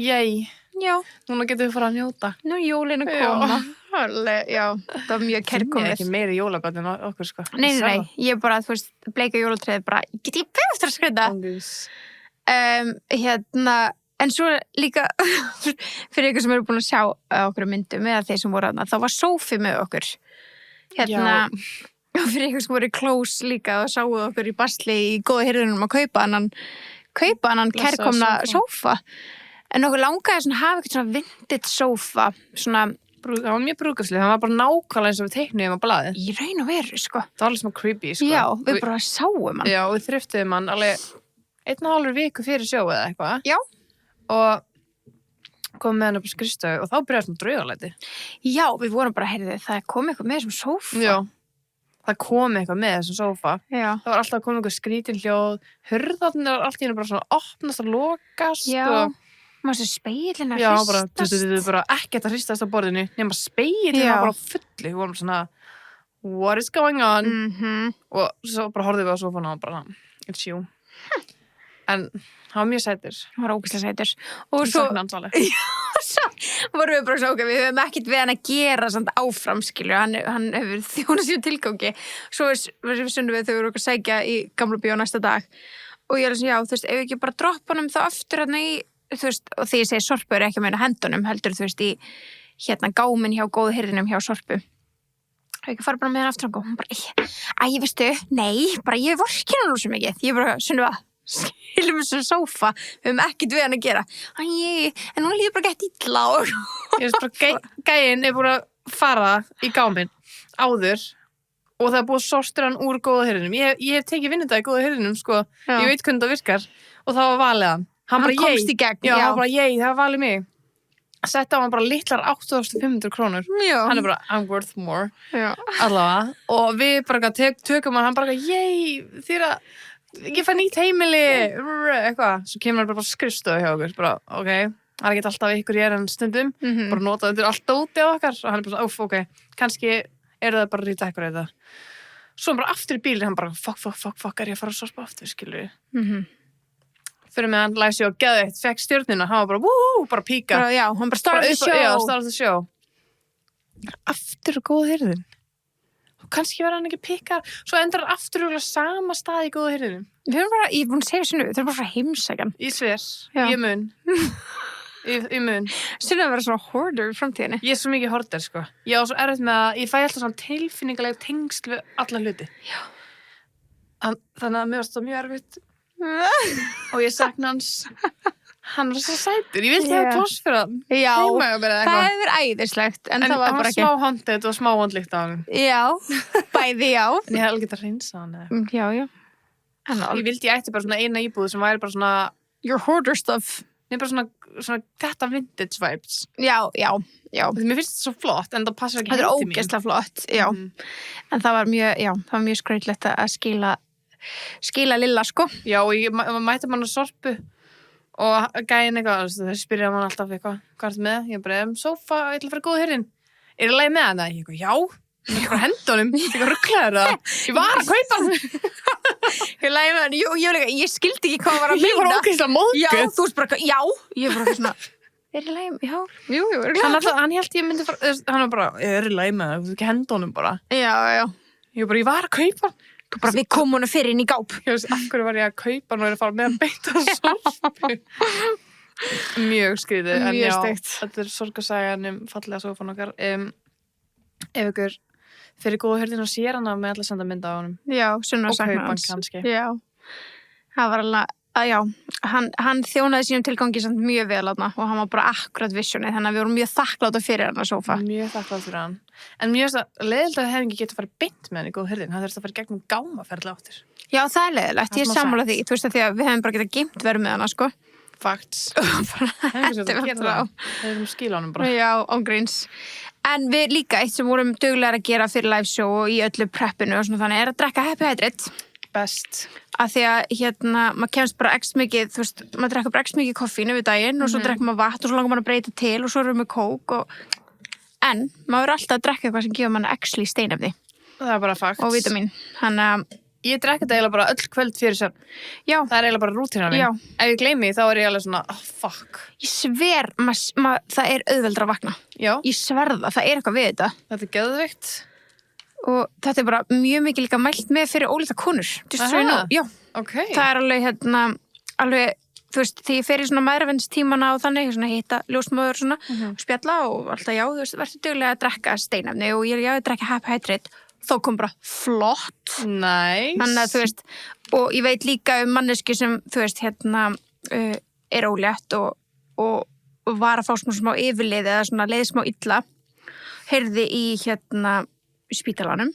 yey. Já. Núna getum við fara að njóta. Nú er jólin að koma. Já, það var mjög kærkomið. Það er ekki meiri jólabönd en okkur, sko. Nei, ég bara, þú veist, bleika jólatræði bara, get ég beðið eftir að skreyta? En svo líka, fyrir ykkur sem eru búin að sjá okkur myndum eða þeir sem voru aðna, þá var Sophie með okkur. Fyrir ykkur sem voru close líka og sáu okkur í basli í góða hirðunum að kaupa annan kærkomna sófa. En okkur langaði að hafa eitthvað svona vintage sófa, svona Það var mjög brúðkaupslegur, það var bara nákvæmlega eins og við teiknuðum á blaðið. Í raun og veru, sko. Það var alveg smá creepy, sko. Já, við bara sáum hann. Já, við þriftuðum hann alveg 1,5 viku fyrir sjó eða eitthvað. Já. Og komum með hann upp á skrifstofu og þá byrjaði svona draugalæti. Já, við vorum bara, heyrðu, það kom eitthvað með þessum sófa. Já. Það kom eitthvað með þessum sófa. Já. Það var alltaf að koma einhver skrítin hljóð. Hurðarnir var allt í henni bara svona opnast og lokast. Já. Og Maður sé speilin að já, hristast. bara ekkert að hristast á borðinu nema speilin Já. var bara á fullu. Við vorum svona, what is going on? Og svo bara horfðum við á sofana og bara, it's you. En hann var mjög sætur. Hann var ógeðslega sætur. Og Ég svo sakna hans alveg. svo vorum við bara svo, ok, við höfum ekkert við hann að gera samt áfram, skilju, hann hefur þjónað sér tilgangi. Svo við sunnum við þau voru okkur að sækja í Gamla bíó næsta dag og ég er svona, já, þú veist, ef við ekki bara droppa honum þá aftur hann í, þú veist, og því ég segi Sorpu er ekki að meina hendunum, heldur, þú veist, í hérna gáminn hjá góðu hirðinum hjá Sorpu. Og ekki fara bara með hann aftur og hún bara, æ, veistu, nei, bara ég vorkina nú svo mikið. Ég bara, Sunniva, skilum þessu sófa, við höfum ekkert við hann að gera. Æ, en hún líður bara gett illa og... Ég veist bara, gæinn er búin að fara í gáminn áður og það er búið að sortir hann úr góða hirðinum. Ég hef tekið vinnudag í góða hirðinum, sko. Já. Ég veit hvernig það virkar og það var valið hann. Hann bara, komst í gegn, Já, hann bara, það var valið mig. Sett á hann bara litlar 8.500 krónur. Já. Hann er bara, I'm worth more. Já. Allavega. Og við bara tökum hann bara, þýra, ég fæ nýtt heimili, eitthvað. Svo kemur hann bara skrifstofu hjá okkur. Bara, ok, það er ekki alltaf ykkur ég er en stundum. Bara nota þetta allt dótið á okkar. Og hann er bara, ok, kannski eru það bara rítið ekkur eitthvað. Svo hann bara aftur í bílinn, hann bara, fuck, er ég að fara að sorpa aftur, skilur við. Fyrir með hann læsi og geði eitt, fekk stjörnuna, hann var bara, bara píka. Já, hann bara started the show. Já, started the show. Aftur góða hirðin. Og kannski var hann ekki píkar. Svo endar hann aftur á sama stað í góða hirðinum. Við erum bara, ég er búin að segja Sunniva, við erum bara frá heimsækjan. Ég sver, Já. ég mun. Ég mun. Sunniva verður svona hoarder í framtíðinni. Ég er svo mikið horter, sko. Ég á svo erfitt með að, ég fæ alltaf svona tilfinningalega tengsl við alla hluti. Já. Þannig að mér varst það mjög erfitt. Og ég sakna hans. Hann var svo sætur, ég vildi hafa pláss fyrir hann. Já, Heima hjá mér eða það eitthvað. hefur verið æðislegt, en það En var hann bara var ekki. smá haunted og smá handlíkt á hann. Já, bæði já. En ég hef alveg getað hreinsa hann eða. Já. En Ég vildi ég ætti bara svona eina íbúð sem væri bara svona, your hoarder stuff. nei bara svona þetta vintage vibes. Já. Mér finnst þetta svo flott, en það passar ekki Þetta er heim til mín. ógeðslega flott, já. En það var mjög skrautlegt að skila Lilla, sko. Já, og ég mætti mann á Sorpu og gæinn eitthvað, þau spyrja mann alltaf eitthvað, hvað ertu með? Ég bara, sófa, ég ætla að fara góða hirðin. Er það leið með hana? Ég eitthvað, já. Ég ekki bara henda honum, ég eitthvað rugglaður það. Ég var að kaupa hann. Ég lægi með hann, ég skildi ekki hvað var að Ég var ógeðslega móðguð. Já, þú veist bara, já. Ég var bara svona, er ég lægi með, já. Jú, Hann held ég myndi fara, hann var bara, ég er í leið með það, þú ekki henda honum bara. Já. Ég var að kaupa hann. Þú bara, við komum hana fyrir inn í gáp. Ég veist, af hverju var ég að kaupa hann og er að fara með að beita Sorpu. Mjög skrítið. En Mjög já, steikt. þetta er sorgarsagan fallega sófan okkar. Ef ykkur fyrir góða hirðin og sér hana með alla senda mynda á honum. Já, Sunna Og saknar kaupa hann hans. kannski. Já, það var alveg, hann þjónaði sínum tilgangi samt mjög vel þarna og hann var bara akkurat visionið, þannig að við vorum mjög þakkláta fyrir hann að sófa. Mjög þakklátt fyrir hann. En mjög þess að leiðilegt að hefði ekki getið að fara beint með hann í góða hirðin. Það þurfti að fara gegnum gámaferðli áttir. Já, það er leiðilegt, Það er ég smá sammála sætt. því, þú veist að því að við hefum bara getað geimt verið með hana, sko. Facts. Þetta Það var er það. Það er skila honum bara. Já, ángríns. En við líka, eitt sem vorum duglegar að gera fyrir live show og í öllu preppinu og svona þannig er að drekka Happy Hydrate. Best. Að því að maður kemst bara ekstra mikið, þú veist, maður drekka bara ekstra mikið koffín yfir daginn og svo drekka maður vatn og svo langar maður að breyta til og svo erum við kók og... En maður er alltaf að drekka eitthvað sem gefur mann actually steinefni Það er bara facts. og vítamín. Þannig að, Ég drekka þetta eiginlega bara öll kvöld fyrir svefn. já, Það er eiginlega bara rútínan mín. Já. Ef ég gleymi þá er ég alveg svona, fuck. ég sver, það er auðveldra að vakna. Já, Ég sverða, það er eitthvað við þetta. þetta er geðveikt. Og þetta er bara mjög mikið líka mælt með fyrir ólíta konur. Just so you know. Já, Ok. það er alveg, þú veist, þegar ég fer í svona mæðravennstímana og þannig, svona hitta ljósmóður svona, og spjalla og alltaf já, þú veist, verður duglega að drekka steinefni og ég að drekka Happy Hydrate, þó kom bara flott. Nice. Þannig að þú veist, og ég veit líka manneski sem, þú veist, er ólétt og var að fá smá yfirlið eða svona leið smá illa heyrði í spítalanum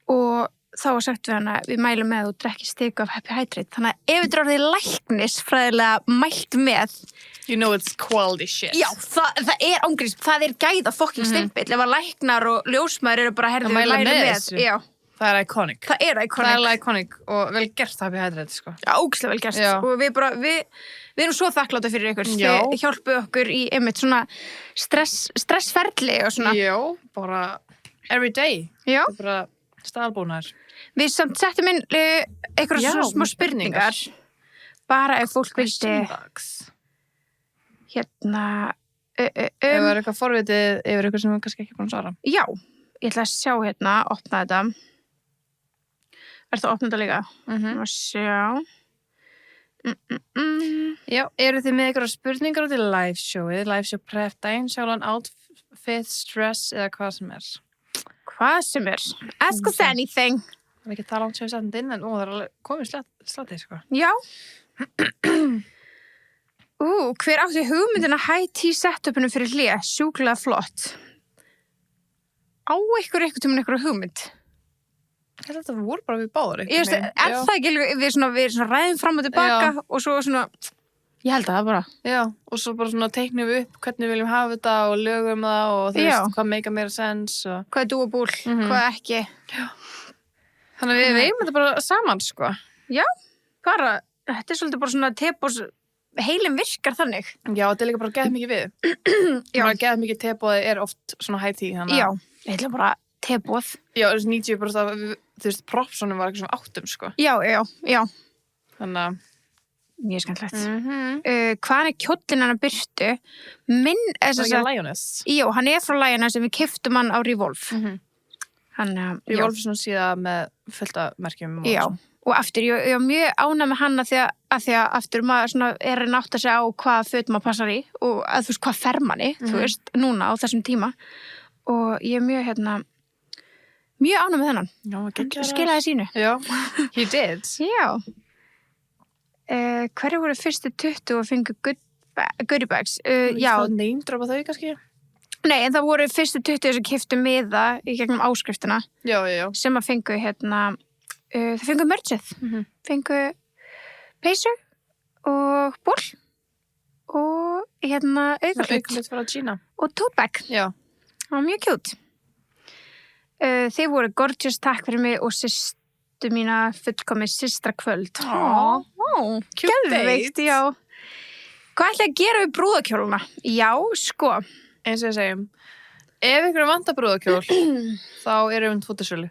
og þá var sagt við hana, við mælum með og drekki stiku af Happy Hydrate. Þannig að ef þetta er orðið læknisfræðilega mælt með You know it's quality shit. Já, það er ángriðs, það er gæða fucking stimpill. Ef að læknar og ljósmaður eru bara herðið mæla með þessu. Já. Það er iconic. Það er iconic. Það er alveg iconic og vel gert Happy Hydrate, sko. Já, ógeðslega vel gert. Já. Og við erum svo þakkláta fyrir ykkur. Já. Þið hjálpuð okkur í einmitt svona stressferli og svona. Já, bara every day. Já. Það er bara staðalbúnaður. Við samt settum inn einhverja Já, svona smá með spurningar. spurningar. Bara ef fólk vildi Ef það er eitthvað forvitið yfir eitthvað sem við kannski ekki búin að svara. Já, ég ætla að sjá opna þetta. Er það opnað þetta líka? Og sjá. Já, eru þið með eitthvað spurningar út í liveshowið, liveshow prep, daginn, sjálfan, outfit, stress eða hvað sem er? Hvað sem er. Ask us anything. Það er ekki að tala langt sem við setjum inn en það er alveg komið slatið, sko. Já. Hver átti hugmyndina high tea setupinu fyrir hlé? Sjúklega flott. Á einhver tímann einhverja hugmynd? Ég held að þetta voru bara við báður Ég veist, er það ekki við svona ræðum fram og tilbaka og svo svona, ég held að það bara. Já, og svo bara svona teiknum við upp hvernig við viljum hafa þetta og lögum það og þú veist hvað make a meira sense og... Hvað er doable, hvað ekki. Já. Þannig að við eigum þetta bara saman, sko. Já, bara, þetta er svolítið bara svona tepos, heilin virkar þannig. Já, þetta er líka bara geðað mikið við. Bara geðað mikið tebóði er oft svona high tea, þannig að... Já, ég ætla bara tebóð. Já, þessi 90% af, þú veist, propsonum var ekki svona 8, sko. Já. Þannig að... Mjög skemmtilegt. Hvað er kjóllinn hann að byrtu? Það er ekki Lioness. Já, hann er frá Lioness en við keyptum hann á Revolve. Revolve er svona síðan með fullta merkjum. Já, og aftur, ég var mjög ánægð með hann að því að aftur maður svona er að átta sig á hvað föt maður passar í og að þú veist hvað fer manni, þú veist, núna á þessum tíma. Og ég er mjög mjög ánægð með þennan. Já, hann skilaði sínu. Já, he did. Já. Hverju voru fyrstu 20 og fengu goodie bags? Já. Það neymdropa þau kannski? Nei, en það voru fyrstu 20 sem keyptu miða í gegnum áskriftina. Já. Sem að fengu það fengu merchið. Fengu peysu og ból og aukalit frá Gina. Og tote bag. Já. Það var mjög cute. Þið voru gorgeous, takk fyrir mig og systur mína fullkomið systra kvöld. Geðveikt, já. Hvað ætla að gera við brúðakjóluna? Já, sko. Eins og ég segjum, ef ykkur vantar brúðakjól, þá erum við fótasölu.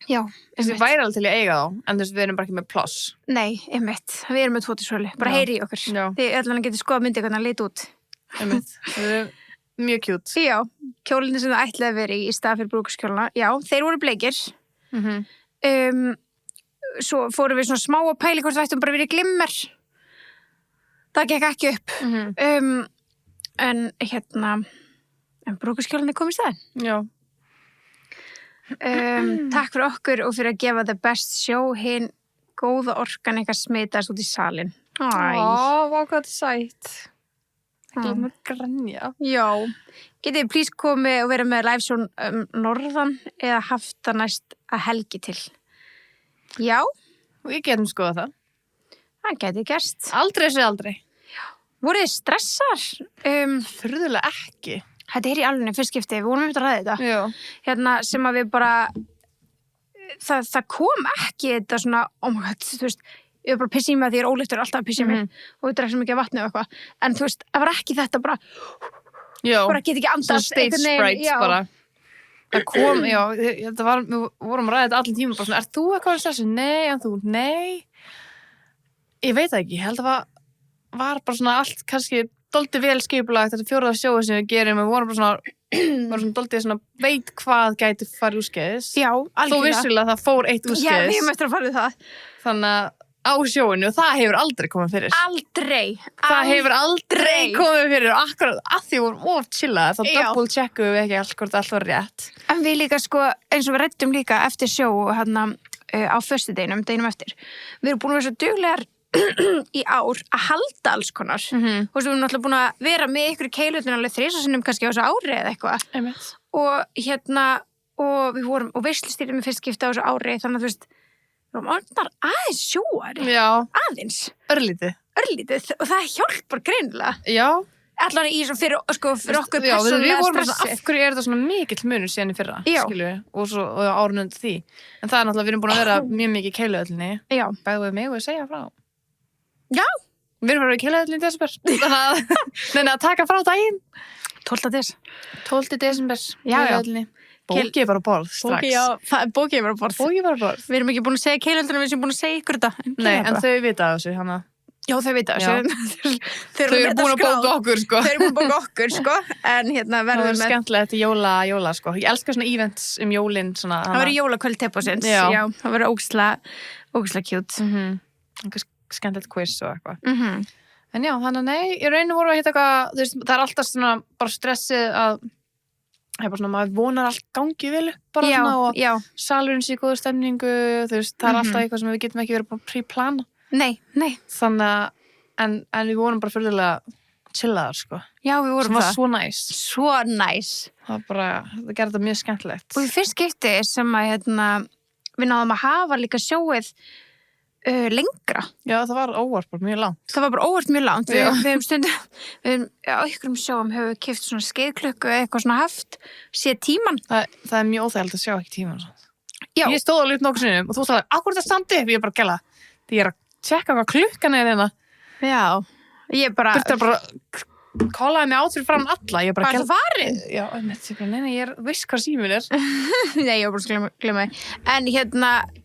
Já, Við væri alveg til að eiga þá, en við erum bara ekki með pláss. Nei, við erum með fótasölu. Bara heyri í okkur. Já. Þið allan getið skoða myndið hvernig hann leit út. Við erum mjög cute. Já, kjólinni sem það ætlaði að vera í stað fyrir brúðkjóluna. Já, þeir voru bleikir. Svo fórum við svona smá að pæli hvort það ættum bara verið glimmer. Það gekk ekki upp. En brúðkjólinn er komið í staðinn. Já. Takk fyrir okkur og fyrir að gefa the best show, hinn góða orkan eitthvað smitast út í salin. Vá, hvað þetta er sætt. Glemur grænja. Já. Getið þið please komið og verið með liveshow norðan eða haft það næst að helgi til? Já. Við getum skoðað það. Það getið gerst. Aldrei sé aldrei. Já. Voruð þið stressar? Furðulega ekki. Þetta er í alveg fyrst skipti, við vorum að ræða þetta. Já. Sem að við bara, það kom ekki þetta svona, oh my god, þú veist, ég var bara að pissa í mig að því ég er óléttur alltaf að pissa í mig og við drekkum ekki að vatni og eitthvað. En þú veist, það var ekki þetta bara, bara get ekki andast. Svona stage fright bara. Það kom, við vorum að ræða þetta allir tíma, bara svona, þú eitthvað að stressu? Nei, en þú? Nei. Ég veit það ekki, ég held að það var bara svona allt kannski dálítið vel skipulagt, þetta 4. sjói sem við gerum, við vorum bara svona dálítið svona veit hvað gæti farið úrskeiðis. Já, algjörlega. Þó vissilega það fór eitt úrskeiðis. Já, við möttum að fara við það. Þannig að á sjóinu, og það hefur aldrei komið fyrir. Aldrei. Það hefur aldrei komið fyrir og akkurat að því vorum of chillað, þá double checkum við ekki hvort allt var rétt. En við líka sko, eins og við ræddum líka eftir sjó á föstudeginum, deginum eftir. Við erum búin að vera svo duglegar í ár að halda alls konar. Þú veist, við erum náttúrulega búin að vera með ykkur í keilutinu alveg 3 sinnum kannski á þessu ári eða eitthvað. og og við vorum, og veislustýrðum með fyrst skipta á þessu ári, þannig að þú veist, við vorum orðnar aðeins sjóari, aðeins, örlítið, og það hjálpar greinilega. Já. Allan í svo fyrir okkur persónulega stressi. Við vorum svona, af hverju þetta svona mikill munur síðan í fyrra, skilur við, og árunum því. En það náttúrulega, við erum búin að vera mjög mikið í keiluöllinni. Já. Bæðu við mig og segja frá. Já. Við erum bara í keiluöllinni í desember. Þannig að taka frá daginn. 12. desember. Já. Bókið bara borð strax. Bókið bara borð. Við erum ekki búin að segja keilöldunum, við erum búin að segja ykkur þetta. Nei, en þau vita þessu, hana. Já, þau vita þessu. Þau eru búin að bóka okkur, sko. Þau eru búin að bóka okkur, sko. En verðum með... Það er skemmtilegt jóla, sko. Ég elska svona events jólin, svona. Það verður jólakvöld teppásins. Já, það verður ógeðslega cute. Skemmtilegt quiz og eitthvað. En já, þannig að nei, í rauninu voru að hitta eitthvað, þú veist, það er alltaf svona bara stressið að það er bara svona, maður vonar allt gangi vel upp bara svona og salurinn sé góðu stemningu, þú veist, það er alltaf eitthvað sem við getum ekki verið bara pre-plana. Nei. Þannig að, en við vorum bara fyrirlega chillaðar, sko. Já, við vorum það. Sem var svo næs. Það bara, það gerði þetta mjög skemmtilegt. Og í fyrst skipti sem að, við náðum að hafa líka sjóið lengra. Já, það var óvart bara mjög langt. Það var bara óvart mjög langt. Við hefum stundum, á ykkurum sjóum hefur við keypt svona skeiðklukku eða eitthvað svona haft, séð tíman. Það er mjög óþægilegt að sjá ekki tíman. Já. Ég stóð alveg nokkuð sinnum og þú sagði, akkur þetta standi upp? Ég bara gæla, því ég er að tjekka hvað klukkan er hérna. Já, ég bara... Þetta bara kólaði mig át fyrir fram alla. Ég bara gæla... Hvað er það farið? Já, nei, ég veist hvað síminn er. Nei, ég var bara að glemma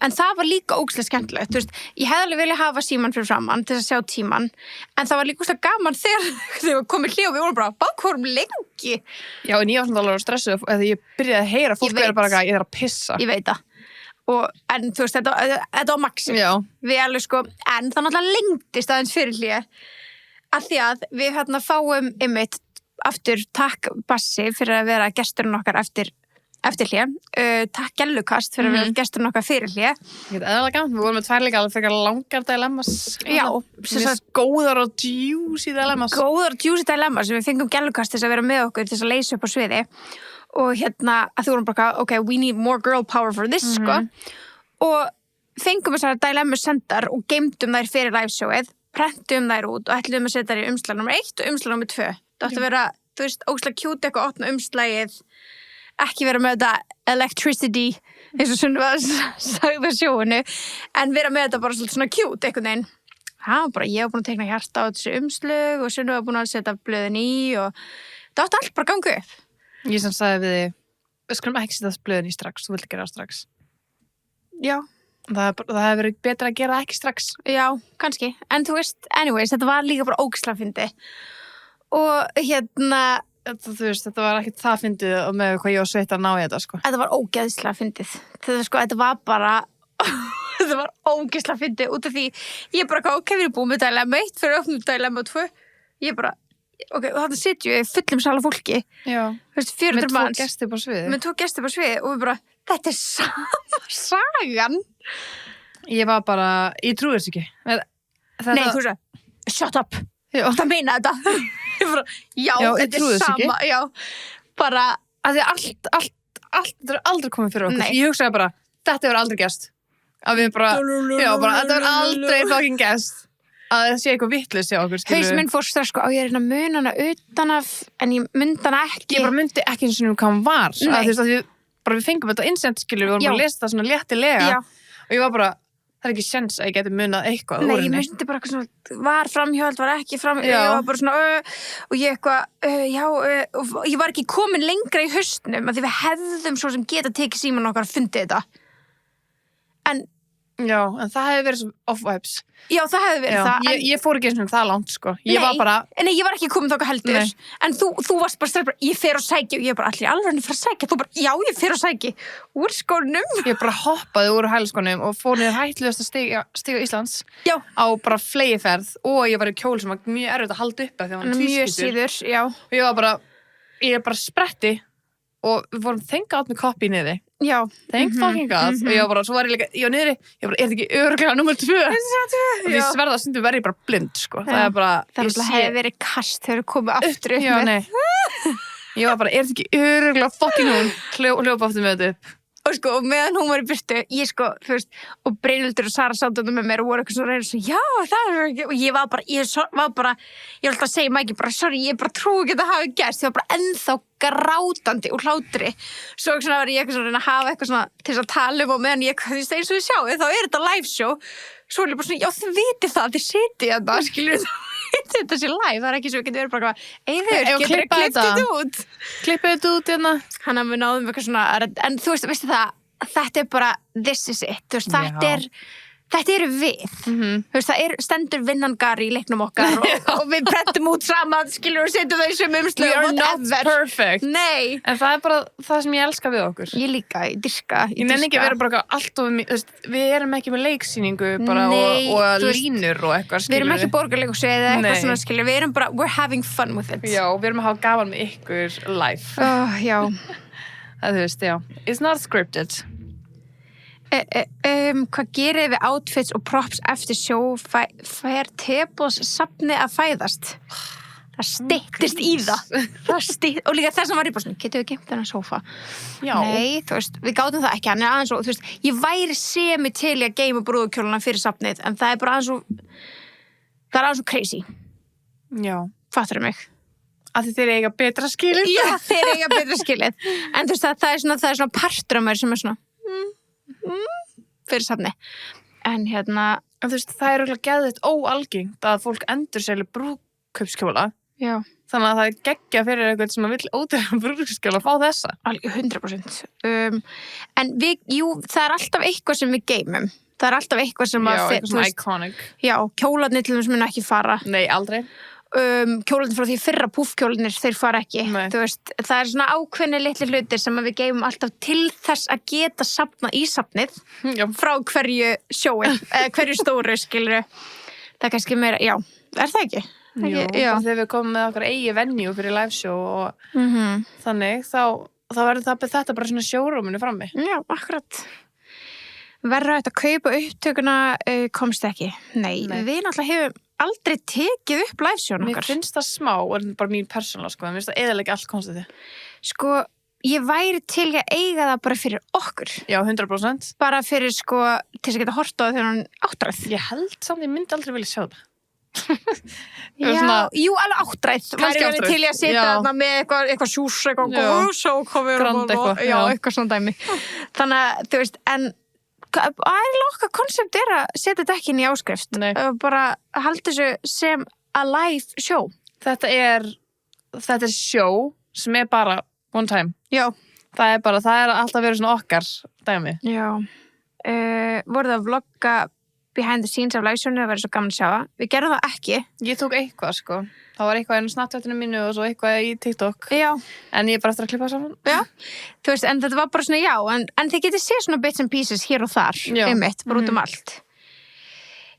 en það var líka ógeðslega skemmtilegt, þú veist, ég hefði alveg viljað hafa símann fyrir framann til að sjá tímann, en það var líka ógeðslega gaman þegar við komum hlið og við vorum bara, hvað vorum lengi? Já, en ég var svona alveg stressuð þegar ég byrjaði að heyra fólk vera bara ég er að pissa. Ég veit það. En þú veist, þetta var maxim. Já. Við alveg sko, en það náttúrulega lengdist aðeins fyrir hlið, að því að við fáum einmitt aftur takk Bassi fyrir að vera gesturinn okkar eftir hlið, takk Gellukast fyrir að vera gesturinn okkar fyrir hlið. Ég veit eðalega gaman, við vorum með tvær líka alveg fyrir langar dilemmas. Já. Góðar og juicy dilemmas. Góðar og juicy dilemmas sem við fengum Gellukast til að vera með okkur til að leysa upp á sviði og að þú vorum bara, ok, we need more girl power for this, sko. Og fengum þessar dilemmas sendar og geymdum þær fyrir liveshowið, prentum þær út og ætlum að setja þær í umslag nr. 1 og umslag nr. 2. Það átti að vera, þú veist, ógeðslega cute eitthvað að opna umslagið, ekki vera með þetta electricity, eins og Sunniva sagði á sjóinu, en vera með þetta bara svona cute einhvern veginn. Ég var búin að teikna hjarta á þessu umslög og Sunniva var búin að setja blöðin í og það átti allt bara að ganga upp. Ég sem sagði við þig, við skulum ekki setja blöðin í strax, þú vilt gera það strax. Já. Það hefur verið betra að gera það ekki strax. Já, kannski. En þú veist, anyways, þetta var líka bara ógeðslega fyndið. Og þú veist, þetta var ekkert það fyndið og með hvað ég var sveitt að ná í þetta, sko. Þetta var ógeðslega fyndið. Þetta var bara, þetta var ógeðslega fyndið út af því, ég bara, ok, við erum búin með dilemma 1 fyrir öfnum dilemma 2. Ég bara, ok, og þetta sitjum við fullum sala fólki. Já. Þú veist, 400 manns. Með 2 gestir på sviði og við bara, þetta sama sagan. Ég var bara, ég trúi þess ekki. Nei, þú veist, shut up. Já. Það meina þetta. Ég bara, já þetta er sama. Já, bara. Að því allt, þetta er aldrei komið fyrir okkur. Nei. Ég hugsaði bara, þetta hefur aldrei gerst. Að við bara, þetta hefur aldrei fucking gerst. Að það sé eitthvað vitlaust hjá okkur, Hausinn minn fór strax, sko, ég er að muna hana utan af, en ég myndi hana ekki. Ég bara myndi ekki eins og hvað hann var. Að þú veist, við fengum þetta instant, við vorum bara að lesa það svona léttilega og ég var bara, það er ekki sjens að ég geti munað eitthvað. Nei, ég myndi bara eitthvað svona, var framhjöld, var ekki framhjöld, ég var bara svona, og ég eitthvað, og ég var ekki komin lengra í haustnum, að því við hefðum svo sem geta tekið síman okkar að fundið þetta. En það hefði verið svo off-vibes. Já, það hefði verið það. Ég fór ekki eins og það langt, sko. Ég var bara... Nei, ég var ekki komin þáka heldur. Nei. En þú varst bara stærlega, ég fer og sæki og ég bara, allir alveg fara að sækja. Þú bara, já, ég fer og sæki. Úr skónum. Ég bara hoppaði úr hælskónum og fór niður hættulegasta stiga Íslands. Já. Á bara flegiferð og ég var í kjól sem var mjög erfitt að halda uppi því hann var mjög síður, já. Og ég bara spretti og við vorum þengað með koppi niður. Já. Thank fucking God. Og ég var bara, svo var ég líka, ég var niðri, ég bara, er þetta ekki örugglega númer 2? Og því sverða stundum verið bara blind, sko. Það er bara, það hefði verið kast þegar við komum aftur upp með. Já, nei. Ég var bara, þetta ekki örugglega fucking hún? Hljópa aftur með þetta upp. Og sko, og meðan hún var í byrtu, ég sko, þú veist, og Brynhildur og Sara sátum með mér og voru eitthvað svo reyna svo, já, það er ekki, og ég var bara, ég var alltaf að segja Mæki bara, sorry, ég bara trúi ekki að það hafi gerst, ég var bara ennþá grátandi úr hlátri, svo svona var ég eitthvað svona að reyna að hafa eitthvað svona til þess að tala og meðan ég, þú veist, eins og þið sjáu, þá er þetta live show, svo er ég bara svona, já, þið vitið það, þið sitið þetta, skilur þetta sé live, það er ekki svo við getum verið bara Eyður, getur þið klippið þetta út? Klippið þetta út, hérna. Þannig að við náðum eitthvað svona, en þú veist, veistu það, þetta er bara, this is it, þú veist, þetta eru við, þú veist, það stendur vinnangar í leiknum okkar og við brettum út saman, skilur og setjum þau sem umslög. We are not perfect. Nei. En það er bara það sem ég elska við okkur. Ég líka, ég dyrka. Ég nenni ekki að vera bara allt of, við erum ekki með leiksýningu bara og línur og eitthvað, skilur. Við erum ekki borgarleikhúsi eða eitthvað svona, skilur, við erum bara, we're having fun with it. Já, við erum að hafa gaman með ykkur live. Já. Það þú veist, já. It's not scripted. Hvað gerir við outfits og props eftir sjó fær teboðssafni að fæðast? Það styttist í það. Og líka þess að var ég bara svona, getum við geimt þennan sófa? Já. Nei, þú veist, við gátum það ekki, hann er aðeins og, þú veist, ég væri semi til í að geima brúðukjólana fyrir safnið, en það er bara aðeins og crazy. Já. Fattarðu mig? Af því þeir eiga betra skilið. Já, þeir eiga betra skilið. En þú veist, það er svona partur af mér sem er svona, fyrir safni. En þú veist, það er örugglega geðveikt óalgengt að fólk endurseli brúðkaupskjóla. Já. Þannig að það er geggja fyrir eitthvað sem vill ódýra brúðkaupskjóla að fá þessa. 100%. En það er alltaf eitthvað sem við geymum. Það er alltaf eitthvað sem Já, eitthvað svona iconic. Já, kjólarnir til þess mun ekki fara. Nei, aldrei. Kjólarnir frá því fyrra púffkjólarnir, þeir fara ekki. Þú veist, það er svona ákveðni litli hlutir sem við geymum alltaf til þess að geta safna í safnið frá hverju sjói, hverju stóru, skilur. Það er kannski meira, já, er það ekki? Jú, þegar við komum með okkar eigi venue fyrir liveshow og þannig, þá verður þetta bara svona showroominu frammi. Já, akkurat. Verður þetta að kaupa upptökuna komst ekki? Nei. Við náttúrulega hefum aldrei tekið upp liveshowun okkar. Mér finnst það smá, og bara mín persónulega, sko, mér finnst það eðalega allt konstantið. Sko, ég væri til að eiga það bara fyrir okkur. Já, 100%. Bara fyrir, sko, til þess að geta hort á það þegar hann áttræð. Ég held samt, ég myndi aldrei vilja sjá það. Jú, alveg áttræð. Væri verið til að setja þarna með eitthvað sjús, eitthvað svona dæmi. Þannig að, þú veist, en okkar koncept er að setja þetta ekki inn í áskrift. Bara halda þessu sem a live show. Þetta er show sem er bara one time. Já. Það er alltaf verið svona okkar dæmi. Já. Voruð að vlogga behind the scenes af live-showinu, það verður svo gaman að sjá það. Við gerðum það ekki. Ég tók eitthvað, sko. Það var eitthvað í Snapchatinu mínu og svo eitthvað í TikTok. Já. En ég er bara eftir að klippa það saman. Já. Þú veist, en þetta var bara svona já, en þið getið séð svona bits and pieces hér og þar, einmitt, bara út allt.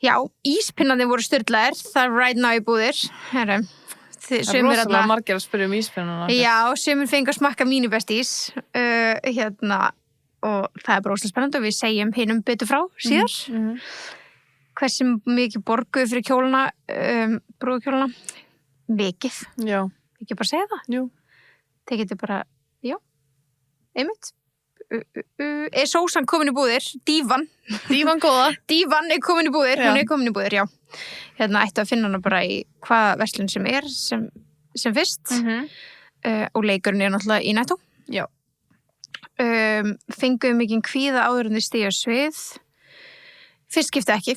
Já, íspinnarnir voru styrlaðir, það er right now í búðir. Herru, það er rosalega margir að spyrja íspinnarna. Já, sumir fengu að smakka mínibestís, og það er bara rosalega spennandi og við segjum hinum betur frá síðar. Hversu mikið borguðu fyrir kjóluna, brúðkjóluna? Mikið. Já. Ekki bara segja það? Jú. Það getur bara, já, einmitt. Er sósan komin í búðir? Dívan góða. Dívan er komin í búðir, hún er komin í búðir, já. Ættu að finna hana bara í hvaða verslun sem er, sem fyrst. Og leikurinn er náttúrulega í Netto. Já. Fenguðu mikið kvíða áður en þið stiga svið. Fyrst skipti ekki.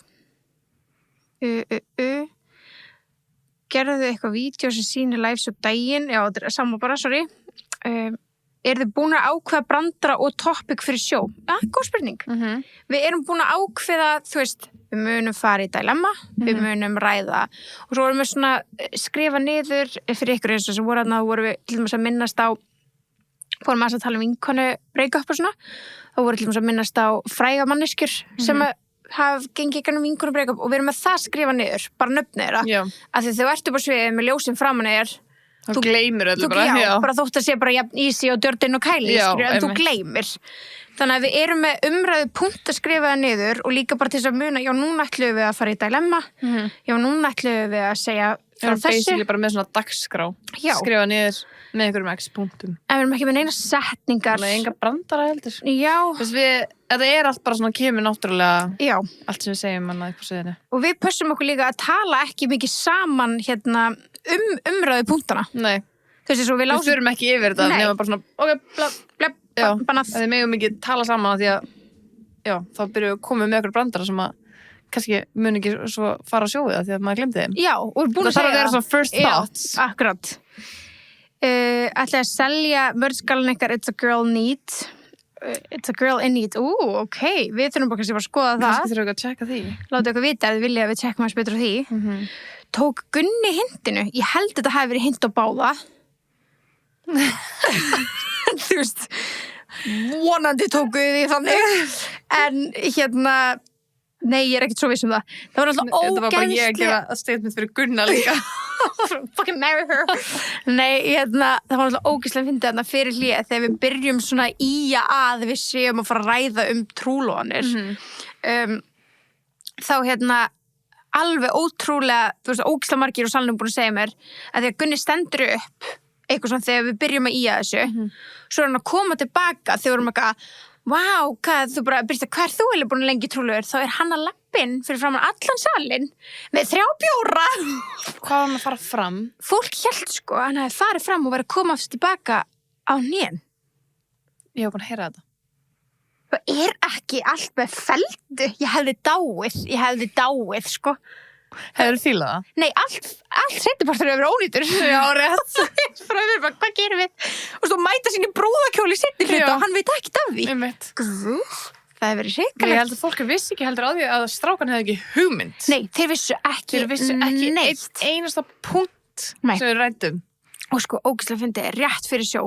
Gerðu eitthvað vídeo sem sýnir live svo daginn, já, þetta er saman bara, sorry. Þið búin að ákveða brandara og topic fyrir sjó? Já, góð spurning. Við erum búin að ákveða, þú veist, við munum fara í dilemma, við munum ræða og svo vorum við svona skrifa niður fyrir ykkur eins og sem vorum við til dæmis að minnast á, fórum að tala um vinkonu break-up og svona, þá vorum við til dæmis að minnast á fræga manneskjur sem hafa gengið ekki vinkonu break-up og við erum með það skrifa niður, bara nöfni þeirra, af því þú ert upp á sviðið með ljósin framan þér. Þú gleymir öllu bara. Já, bara þótt að sé bara jafn Easy og Jordan og Kylie, en þú gleymir. Þannig að við erum með umræðu punkt að skrifa það niður og líka bara til þess að muna, já, núna ætlum við að fara í dilemma, já, núna ætlum við að segja Við erum basically bara með svona dagskrá. Já. Skrifa niður með einhverjum x-punktum. En við erum ekki með neina setningar. Það er enga brandara heldur. Já. Þetta er allt bara svona kemur náttúrulega Já. allt sem við segjum annað upp á sviðinu. Og við pössum okkur líka að tala ekki mikið saman hérna umræðu punktana. Nei. Þú veist, svo við Við þurfum ekki yfir þetta, nema bara svona, ok, bannað. Við megum ekki tala saman því að, já, þá byrjum við að koma með okkur brandara sem að kannski mun ekki svo fara á sjóið það því að maður glemdi þeim. Já, og við erum búin að segja það. Það þarf að vera svona first thoughts. Já, akkurat. Ætlaði að selja mördskalinn ykkar It's a Girl Need. It's a Girl in Need. Ok, við þurfum bara kannski bara að skoða það. Kannski þurfum við að checka því. Láttu okkur vita ef þið vilja að við checkum hans betur á því. Tók Gunni hintinu. Ég held að þetta hafi verið hint á báða. Þú veist, vonandi tóku því þannig. En hérna... Nei, ég er ekkert svo viss það. Það var alltaf ógeðslega... Þetta var bara ég að gefa statement fyrir Gunna líka. Fucking marry her. Nei, það var alltaf ógeðslega fyndið þarna fyrir hlýja þegar við byrjum svona í að við séum að fara að ræða trúlofanir. Þá alveg ótrúlega, þú veist, ógeðslega margir og salnum búin að segja mér að því að Gunni stendur upp eitthvað svona þegar við byrjum að þessu. Svo er hann að koma tilbaka þegar við erum eitthvað vá, hvað, þú bara, Birta, hvað þú eiginlega búin lengi trúlegur? Þá er hann að lappinn fyrir framan allan salinn með 3 bjóra. Hvað var hann að fara fram? Fólk hélt sko, hann hefði farið fram og verið að koma aftur tilbaka á hnén. Ég var búin að heyra þetta. Það er ekki allt með feldu. Ég hefði dáið, sko. Hefur þú fílað það? Nei, allt seinnipartur hefur verið ónýtur. Já, rétt. Fröður bara, hvað gerum við? Og svo mæta sín í brúðakjóli seinni hluta og hann veit ekki af því. Guð, það hefur verið hrikalegt. Ég held að fólk vissi ekki heldur á því að strákan hefði ekki hugmynd. Nei, þeir vissu ekki neitt. Einasta punkt sem við ræddum. Og sko, ógeðslega fyndið, rétt fyrir sjó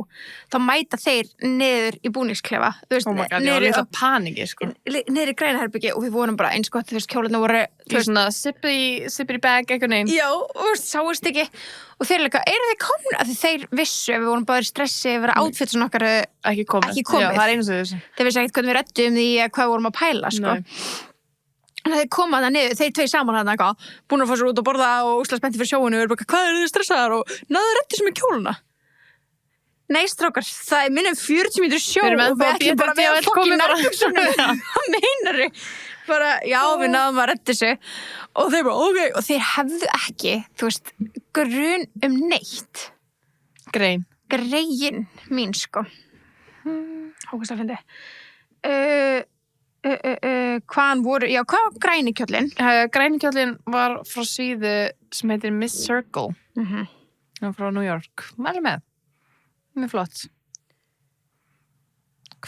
þá mæta þeir niður í búningsklefa. Oh my god, ég var litla paniki, sko. Niður í grænaherbyggi og við vorum bara eins gott, þú veist, kjólarna voru svona sippy bag, eitthvað neinn. Já, og sáist ekki og þeir líka, eru þeir komin? Af því þeir vissu, við vorum bara í stressi yfir að outfitsun okkar ekki komið. Já, það er einu sem þessu. Þeir vissu ekkert hvernig við ræddum því hvað við vorum að pæla, sko. Þeir koma það niður, þeir tvei saman hann eitthvað, búin að fá sér út að borða og úsla spennti fyrir sjóinu og eru bara, hvað eru þið stressaðar og náðu rétti sem er kjóluna. Nei, strákar, það er minnum 40 mínútur sjó og við ætlum bara að vera fokkin nærbuxunum. Hvað meinar þið? Bara, já, við náðum að rétti sig og þeir bara, ok, og þeir hefðu ekki, þú veist, grun neitt. Grein mín, sko. Ógeðslega fyndið. Hvað var grænikjóllin? Grænikjóllin var frá síðu sem heitir Miss Circle. Frá New York. Mæli með. Mjög flott.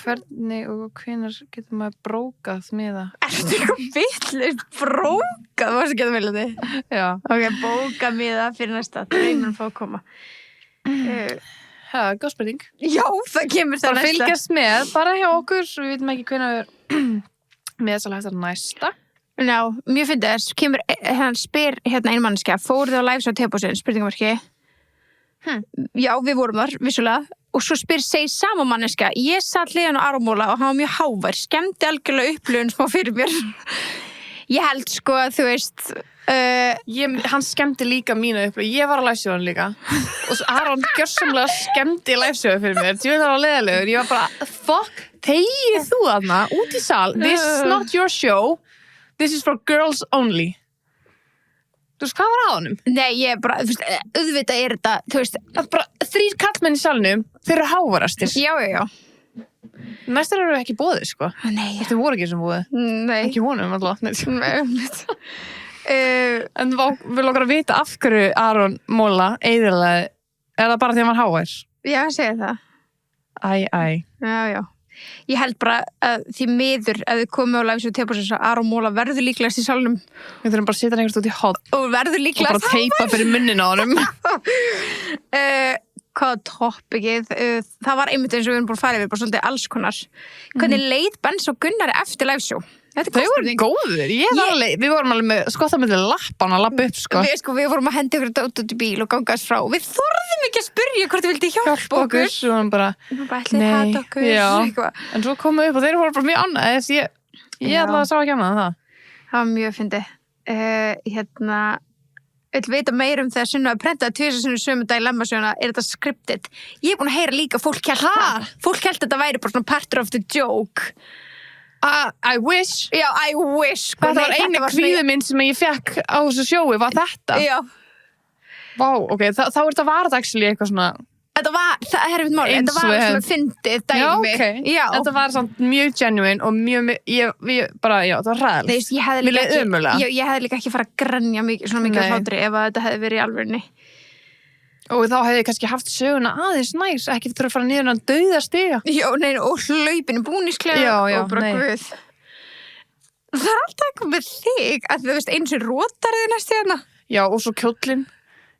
Hvernig og hvenær getur maður brókað miða? Ertu eitthvað vitlaus? Brókað? Varstu ekki að vilja þig? Já. Ok, bókað miða fyrir næsta. Dreymur fá að koma. Góð spurning. Já, það kemur það næsta. Bara fylgjast með, bara hjá okkur. Við vitum ekki hvenær meðsalega hægt næsta. Já, mjög fyndið þess. Kemur, hann spyr ein manneskja, fóruð þið á live á Tebósin, spurningamarki? Já, við vorum þar, vissulega. Og svo segir sama manneskja, ég satt hliðan á Armóla og hann var mjög hávær, skemmti algjörlega upplifun smá fyrir mér. Ég held sko að þú veist... hann skemmti líka mínu upplifun, ég var á livesjóðan líka. Og svo Aron gjörsamlega skemmti livesjóðu fyrir mér, ég veit það var leiðilegur. Ég var bara, fuck, þegið þú þarna, út í sal, this is not your show, this is for girls only. Þú veist, hvað var á honum? Nei, ég bara, þú veist, auðvitað er þetta, þú veist... Bara 3 kallmenn í salnum, þeir eru hávarastir. Já. Næstir eru ekki bóðið, sko. Nei. Þetta voru ekki sem bóðið. Nei. Ekki honum, alltaf. Nei. En við lókar að vita af hverju Aron Móla eiginlega, er það bara því að hann var hávær? Já, hann segir það. Æ. Já. Ég held bara að því miður að við komum á live show Tebósins að Aron Móla verður líklegast í salnum. Við þurfum bara að setja hann einhvert út í hot og verður líklegast og bara teipa fyrir munnin á honum. Hvað topikið? Það var einmitt eins og við erum búin að fara yfir bara svolítið alls konar. Hvernig leið Benz og Gunnar eftir live show? Þau voru góður, við vorum alveg með skottamillir lappan að lappa upp, sko. Við vorum að henda ykkur út í bíl og gangaðs frá og við þorðum ekki að spyrja hvort þið vildi hjálpa okkur. Og hann bara, nei, en svo komu upp og þeir voru bara mjög annað, ég allavega sá ekki annað það. Það var mjög fyndið. vill vita meir þegar Sunna að prenta 2 sinni sömu dilemma-sjöna, þetta scripted? Ég búin að heyra líka fólk hélt það. Fólk hélt þetta væri bara svona partur of the joke. I wish. Já, I wish. Þetta var eini kvíði minn sem ég fekk á þessu sjói, var þetta. Já. Vá, ok, þá þetta var þetta actually eitthvað svona... Þetta var svona fyndið dæmi. Já, ok. Já. Þetta var samt mjög genuine og þetta var ræðilegt. Ég hefði líka ekki fara að grenja svona mikið á hlátri ef þetta hefði verið í alvörunni. Og þá hefði ég kannski haft söguna aðeins næs, ekki þurfa að fara niður að dauða stiga. Já, nei, og hlaupinu búningsklefa og bara guð. Það er alltaf eitthvað með þig, að þú veist, eins og rótar þið næstu hérna. Já, og svo kjóllinn,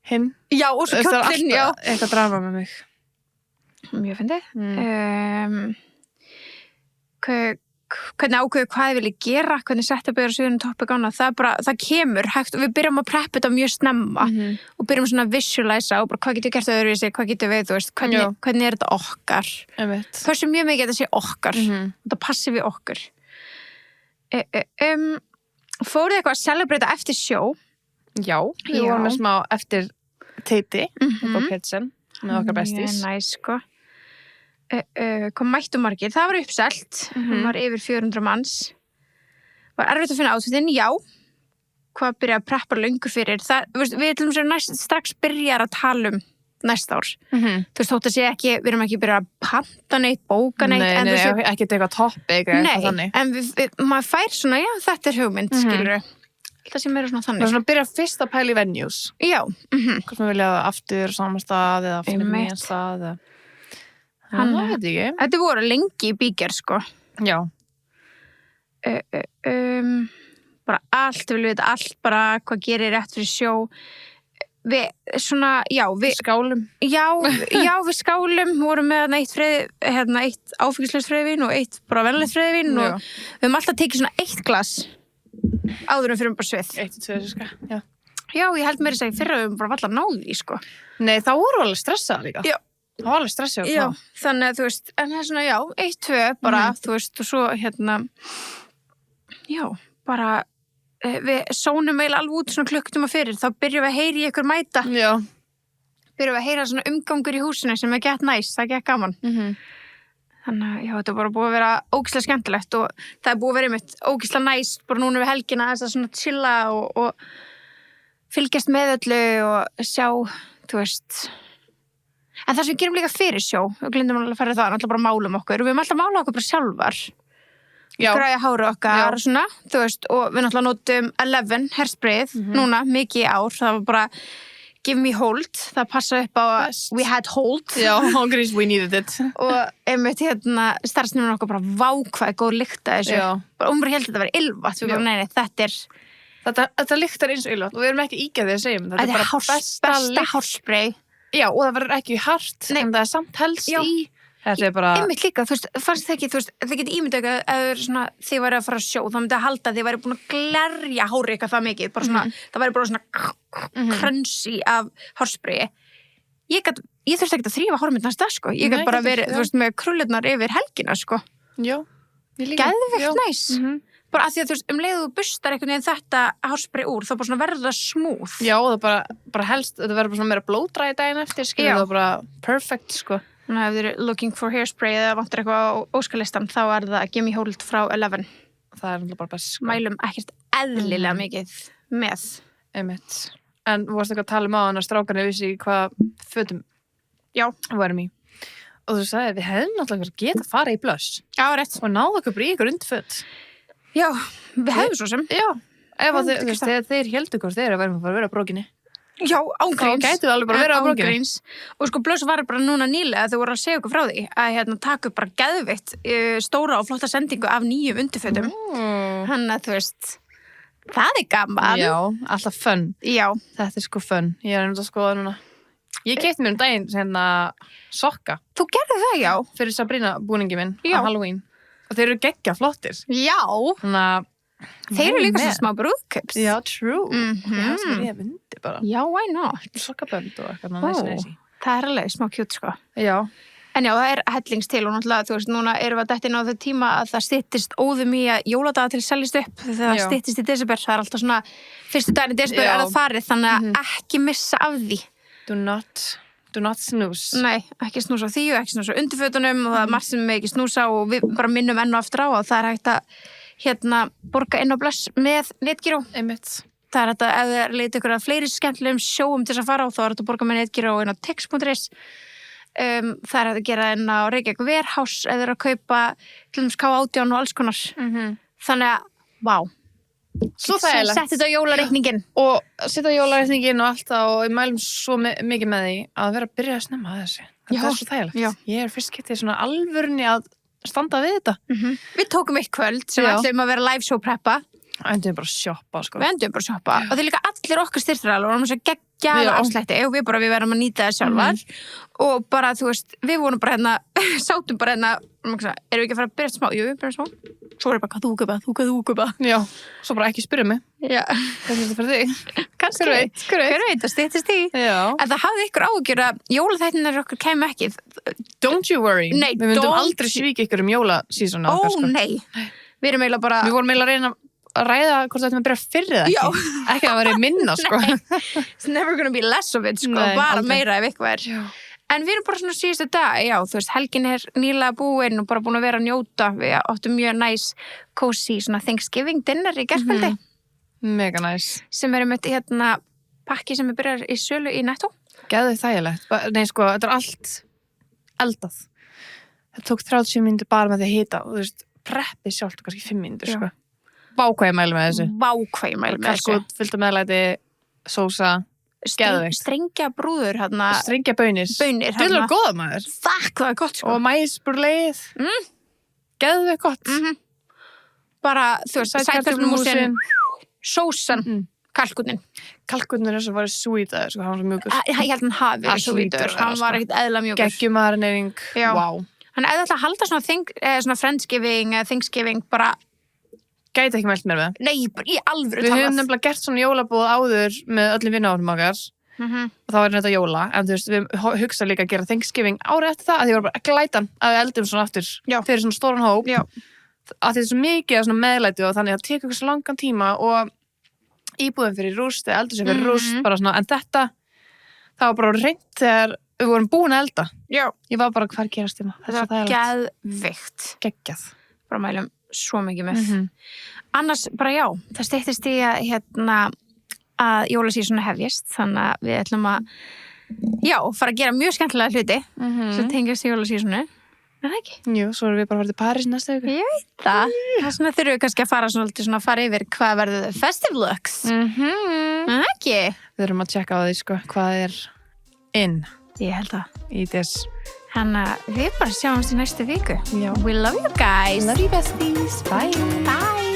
hinn. Já, og svo kjóllinn, já. Það er alltaf eitthvað drama með mig. Mjög fyndið. Hvernig ákveðu hvað ég vilja gera, hvernig setja byrja síðan topic ána, það kemur hægt og við byrjum að preppa þetta mjög snemma og byrjum svona að visualisa og bara hvað getur gert öðruvísi, hvað getur við, þú veist, hvernig er þetta okkar. Hversu mjög mikið þetta sé okkar, þetta passi við okkur. Fóruð eitthvað að celebrata eftir sjó? Já, við vorum með smá eftir teiti upp á Petsen með okkar bestis. Mjög næs, sko. Kom mættu margir, það var uppselt var yfir 400 manns var erfitt að finna átfittin, já hvað byrja að preppa löngu fyrir það, við ætlum sér strax byrjar að tala næsta ár þú veist, þótt að sé ekki, við erum ekki byrja að panta neitt, bóka neitt nei, ekki eitthvað topic nei, en maður fær svona, já, þetta er hugmynd skilur það sem er svona þannig það er svona að byrja fyrst að pæla í venues já, hvort maður vilja aftur saman stað eða finna nýjan stað eða Þetta voru lengi í bíger, sko. Já. Bara allt, við veit allt bara hvað gerir rétt fyrir sjó. Við, svona, já, við... Skálum. Já, við skálum, vorum með eitt áfengislaust freyðvín og eitt bara venjulegt freyðvín og við höfum alltaf tekið svona 1 glas áður fyrir bara svið. 1-2, sko, já. Já, ég held meira að segja fyrra við höfum bara alltaf náði því, sko. Nei, þá voru alveg stressað líka. Já. Það var alveg stressið. Já, þannig að þú veist, en það er svona, já, 1-2 bara, þú veist, og svo, já, bara, við sónum eiginlega alveg út svona klukktum að fyrir, þá byrjum við að heyra í ykkur mæta. Já. Byrjum við að heyra svona umgangur í húsinu sem er gett næs, það er gett gaman. Þannig að, já, þetta er bara búið að vera ógeðslega skemmtilegt og það er búið að vera einmitt ógeðslega næs, bara núna við helgina þess að svona chilla og fylgjast með öllu og sjá, þú veist... En það sem við gerum líka fyrir sjó, við glindum alveg að fara það, náttúrulega bara málum okkur og við höfum alltaf málað okkur bara sjálfar. Græja háru okkar og svona, þú veist, og við náttúrulega notum 11 hairsprayið, núna, mikið í ár, það var bara give me hold, það passa upp á we had hold. Já, Hungries, we needed it. Og einmitt starfsnefnum okkar bara vákvæði góð lykt að þessu. Bara bara held þetta að vera ylvat, við bara neini, þetta er... Þetta lyktar eins og ylvat og við erum ekki ígæðið að segja, þetta er bara besta hárspray. Já, og það verður ekki hart, en það er samt helst í. Þetta er bara... Einmitt líka, þú veist, fannst það ekki, þú veist, það geti ímyndað að þið væri að fara að sjó, þá myndi að halda að þið væri búin að glerja hárið eitthvað það mikið, bara svona, það væri bara svona crunchy af hársprayi. Ég þurfti ekki að þrífa hárið mitt næsta, sko. Ég gæti bara verið, þú veist, með krullurnar yfir helgina, sko. Já, ég líka. Geðveikt næs. Bara að því að þú veist, leiðu þú bustar einhvern veginn þetta hárspray úr, þá bara svona verður það smooth. Já, það bara helst, þetta verður bara svona meira blóðdræði daginn eftir, skilur það bara perfect, sko. Þannig að ef þið eru looking for hairspray eða vantar eitthvað á óskalistan, þá er það Gimme Hold frá 11. Það er bara best, sko. Mælum ekkert eðlilega mikið með. Einmitt. En þú varst eitthvað að tala um á hann að strákarnir vissi hvað fötum varum í. Og þú sagði, við hefðum náttúrulega getað að fara í Blush. Já, rétt. Og náðu okkur bara í ykkur undirföt. Já, við hefðum svo sem. Já, ef þeir heldur hvort þeir að vera á brókinni. Já, ángríns. Þá gætu alveg bara vera á brókinni. Ángríns. Og sko, Blush var bara núna nýlega að þau voru að segja okkur frá því að taka upp bara geðvitt stóra og flotta sendingu af 9 undirfötum. Þannig að þú veist, það er gaman. Já, alltaf fun. Já. Þetta er sko fun. Ég er að skoða núna. Ég keypti mér daginn sokka. Þú gerði það, já. Fyrir Sabrina búningi minn á Halloween. Og þeir eru geggja flottir. Já. Þannig að... Þeir eru líka svo smá brúðkaups. Já, true. Það er ég vundi bara. Já, why not? Sokkabönd og eitthvað næs. Það er alveg smá cute, sko. Já. En já, það hellings til og náttúrulega, þú veist, núna erum við að detta inn á þau tíma að það styttist óðum í að jóladaga til seljist upp þegar það styttist í desember. Það er alltaf svona, fyrstu daginn í desember er það farið, þannig að ekki missa af því. Do not snooze. Nei, ekki snúsa á því og ekki snúsa á undirfötunum og það er margt sem við ekki snúsa og við bara minnum enn og aftur á að það er hægt að borga inn á bless með Netgyro. Einmitt. Það er þetta, ef þið leita ykkur að fleiri skemmtilegum sjóum til þess að fara á, þá er þetta að borga með Netgyro inn á tix.is. Það er hægt að gera inn á Reykjavík Warehouse eða að kaupa til dæmis K18 og alls konar. Þannig að, vá. Svo þægilegt. Sett þetta á jólareikningin. Og setja jólareikningin og allt það og ég mælum svo mikið með því að vera að byrja að snemma að þessu. Það er svo þægilegt. Já. Ég er fyrst getið svona alvörunni að standa við þetta. Við tókum eitt kvöld sem ætlum að vera live show preppa. Endum bara að shoppa, sko. Við endum bara að shoppa. Og það er líka allir okkar styrþræðalar og við erum svo geggjaða afslætti og við verðum að nýta það sjálfar. Og bara, þú veist, við vorum bara sátum bara erum við ekki að fara að byrja smá? Jú, við byrjum smá. Svo er bara, hvað þú kupa? Já, svo bara ekki spyrja mig. Já. Hvað er þetta fyrir þig? Kannski. Hver veit, það styttist í. Já. En það hafði ykkur ágjör að jólaþættirnir okkur kæmu ekki. Don't you worry. Nei, við myndum aldrei svíka ykkur jólasísona. Nei. Við erum eiginlega bara... Við vorum eiginlega að reyna að ræða hvort þetta með byrja fyrir það ekki. Já. Ekki að vera minna, sko. It's never gonna be less of it, sko. Nei, bara aldrei. meira ef eitthvað er. Já. En við erum bara svona síðustu dag, já, þú veist, helgin er nýlega búin og bara búin að vera að njóta. Við áttum mjög næs, cozy, svona Thanksgiving dinner í gærkvöldi. Mega næs. Sem er með pakki sem byrjar í sölu í Netto. Geðu þægilegt. Nei, sko, þetta er allt eldað. Það tók 30 mínútur bara með því að hita og þú veist, preppið sjálft kannski 5 mínútur, sko. Vá hvað ég mæli með þessu. Vá hvað ég mæli með þessu. Kalkút, fyllt af meðlæti, sósa, geðveikt. Strengja brúður, Strengja baunir. Baunir, Þetta er góða maður. Það er gott, sko. Og mæsburleið. Geðveikt gott. Bara, þú veist, sætkarflumúsin, sósan, kalkúnin. Kalkúnin er svo farið sweet aðeins, sko, hann var svo mjúkur. Ég held hann hafi verið svo vítur. Hann var ekkert eðla mjúkur. Geggjumarinnering. Vá. Hann eða alltaf að halda svona Friendsgiving, Thanksgiving, bara gæti ekki mælt mér með. Nei, í alvöru talað. Við höfum nefnilega gert svona jólabúð áður með öllum vinnáðum okkar og þá er þetta jóla, en þú veist, við hugsa líka að gera Thanksgiving árið eftir það, að því var bara glætan að við eldum svona aftur fyrir svona stóran hóp, að þetta er svo mikið svona meðlæti og þannig að það tekur eitthvað svo langan tíma og íbúðin fyrir rúst eða eldur sér fyrir rúst, bara svona, en þetta það var bara reynt þegar við vorum búin að elda. Já. Ég var bara hver gerast tíma. Þetta var geðveikt. Geggjað. Bara mælum svo mikið með. Annars bara já, það styttist í að jólasísonu hefjist, þannig að við ætlum að fara að gera mjög skemmtilega hluti sem tengjast í jólasísonu. Er það ekki? Jú, svo erum við bara að fara til París næsta viku. Ég veit það. Þess vegna þurfum við kannski að fara yfir hvað verður festive looks. Er það ekki? Við þurfum að tjekka á því, sko, hvað er inn. Ég held það. Í þess. Þannig að við bara sjáumst í næstu viku. Já. We love you guys. Love you besties. Bye. Bye.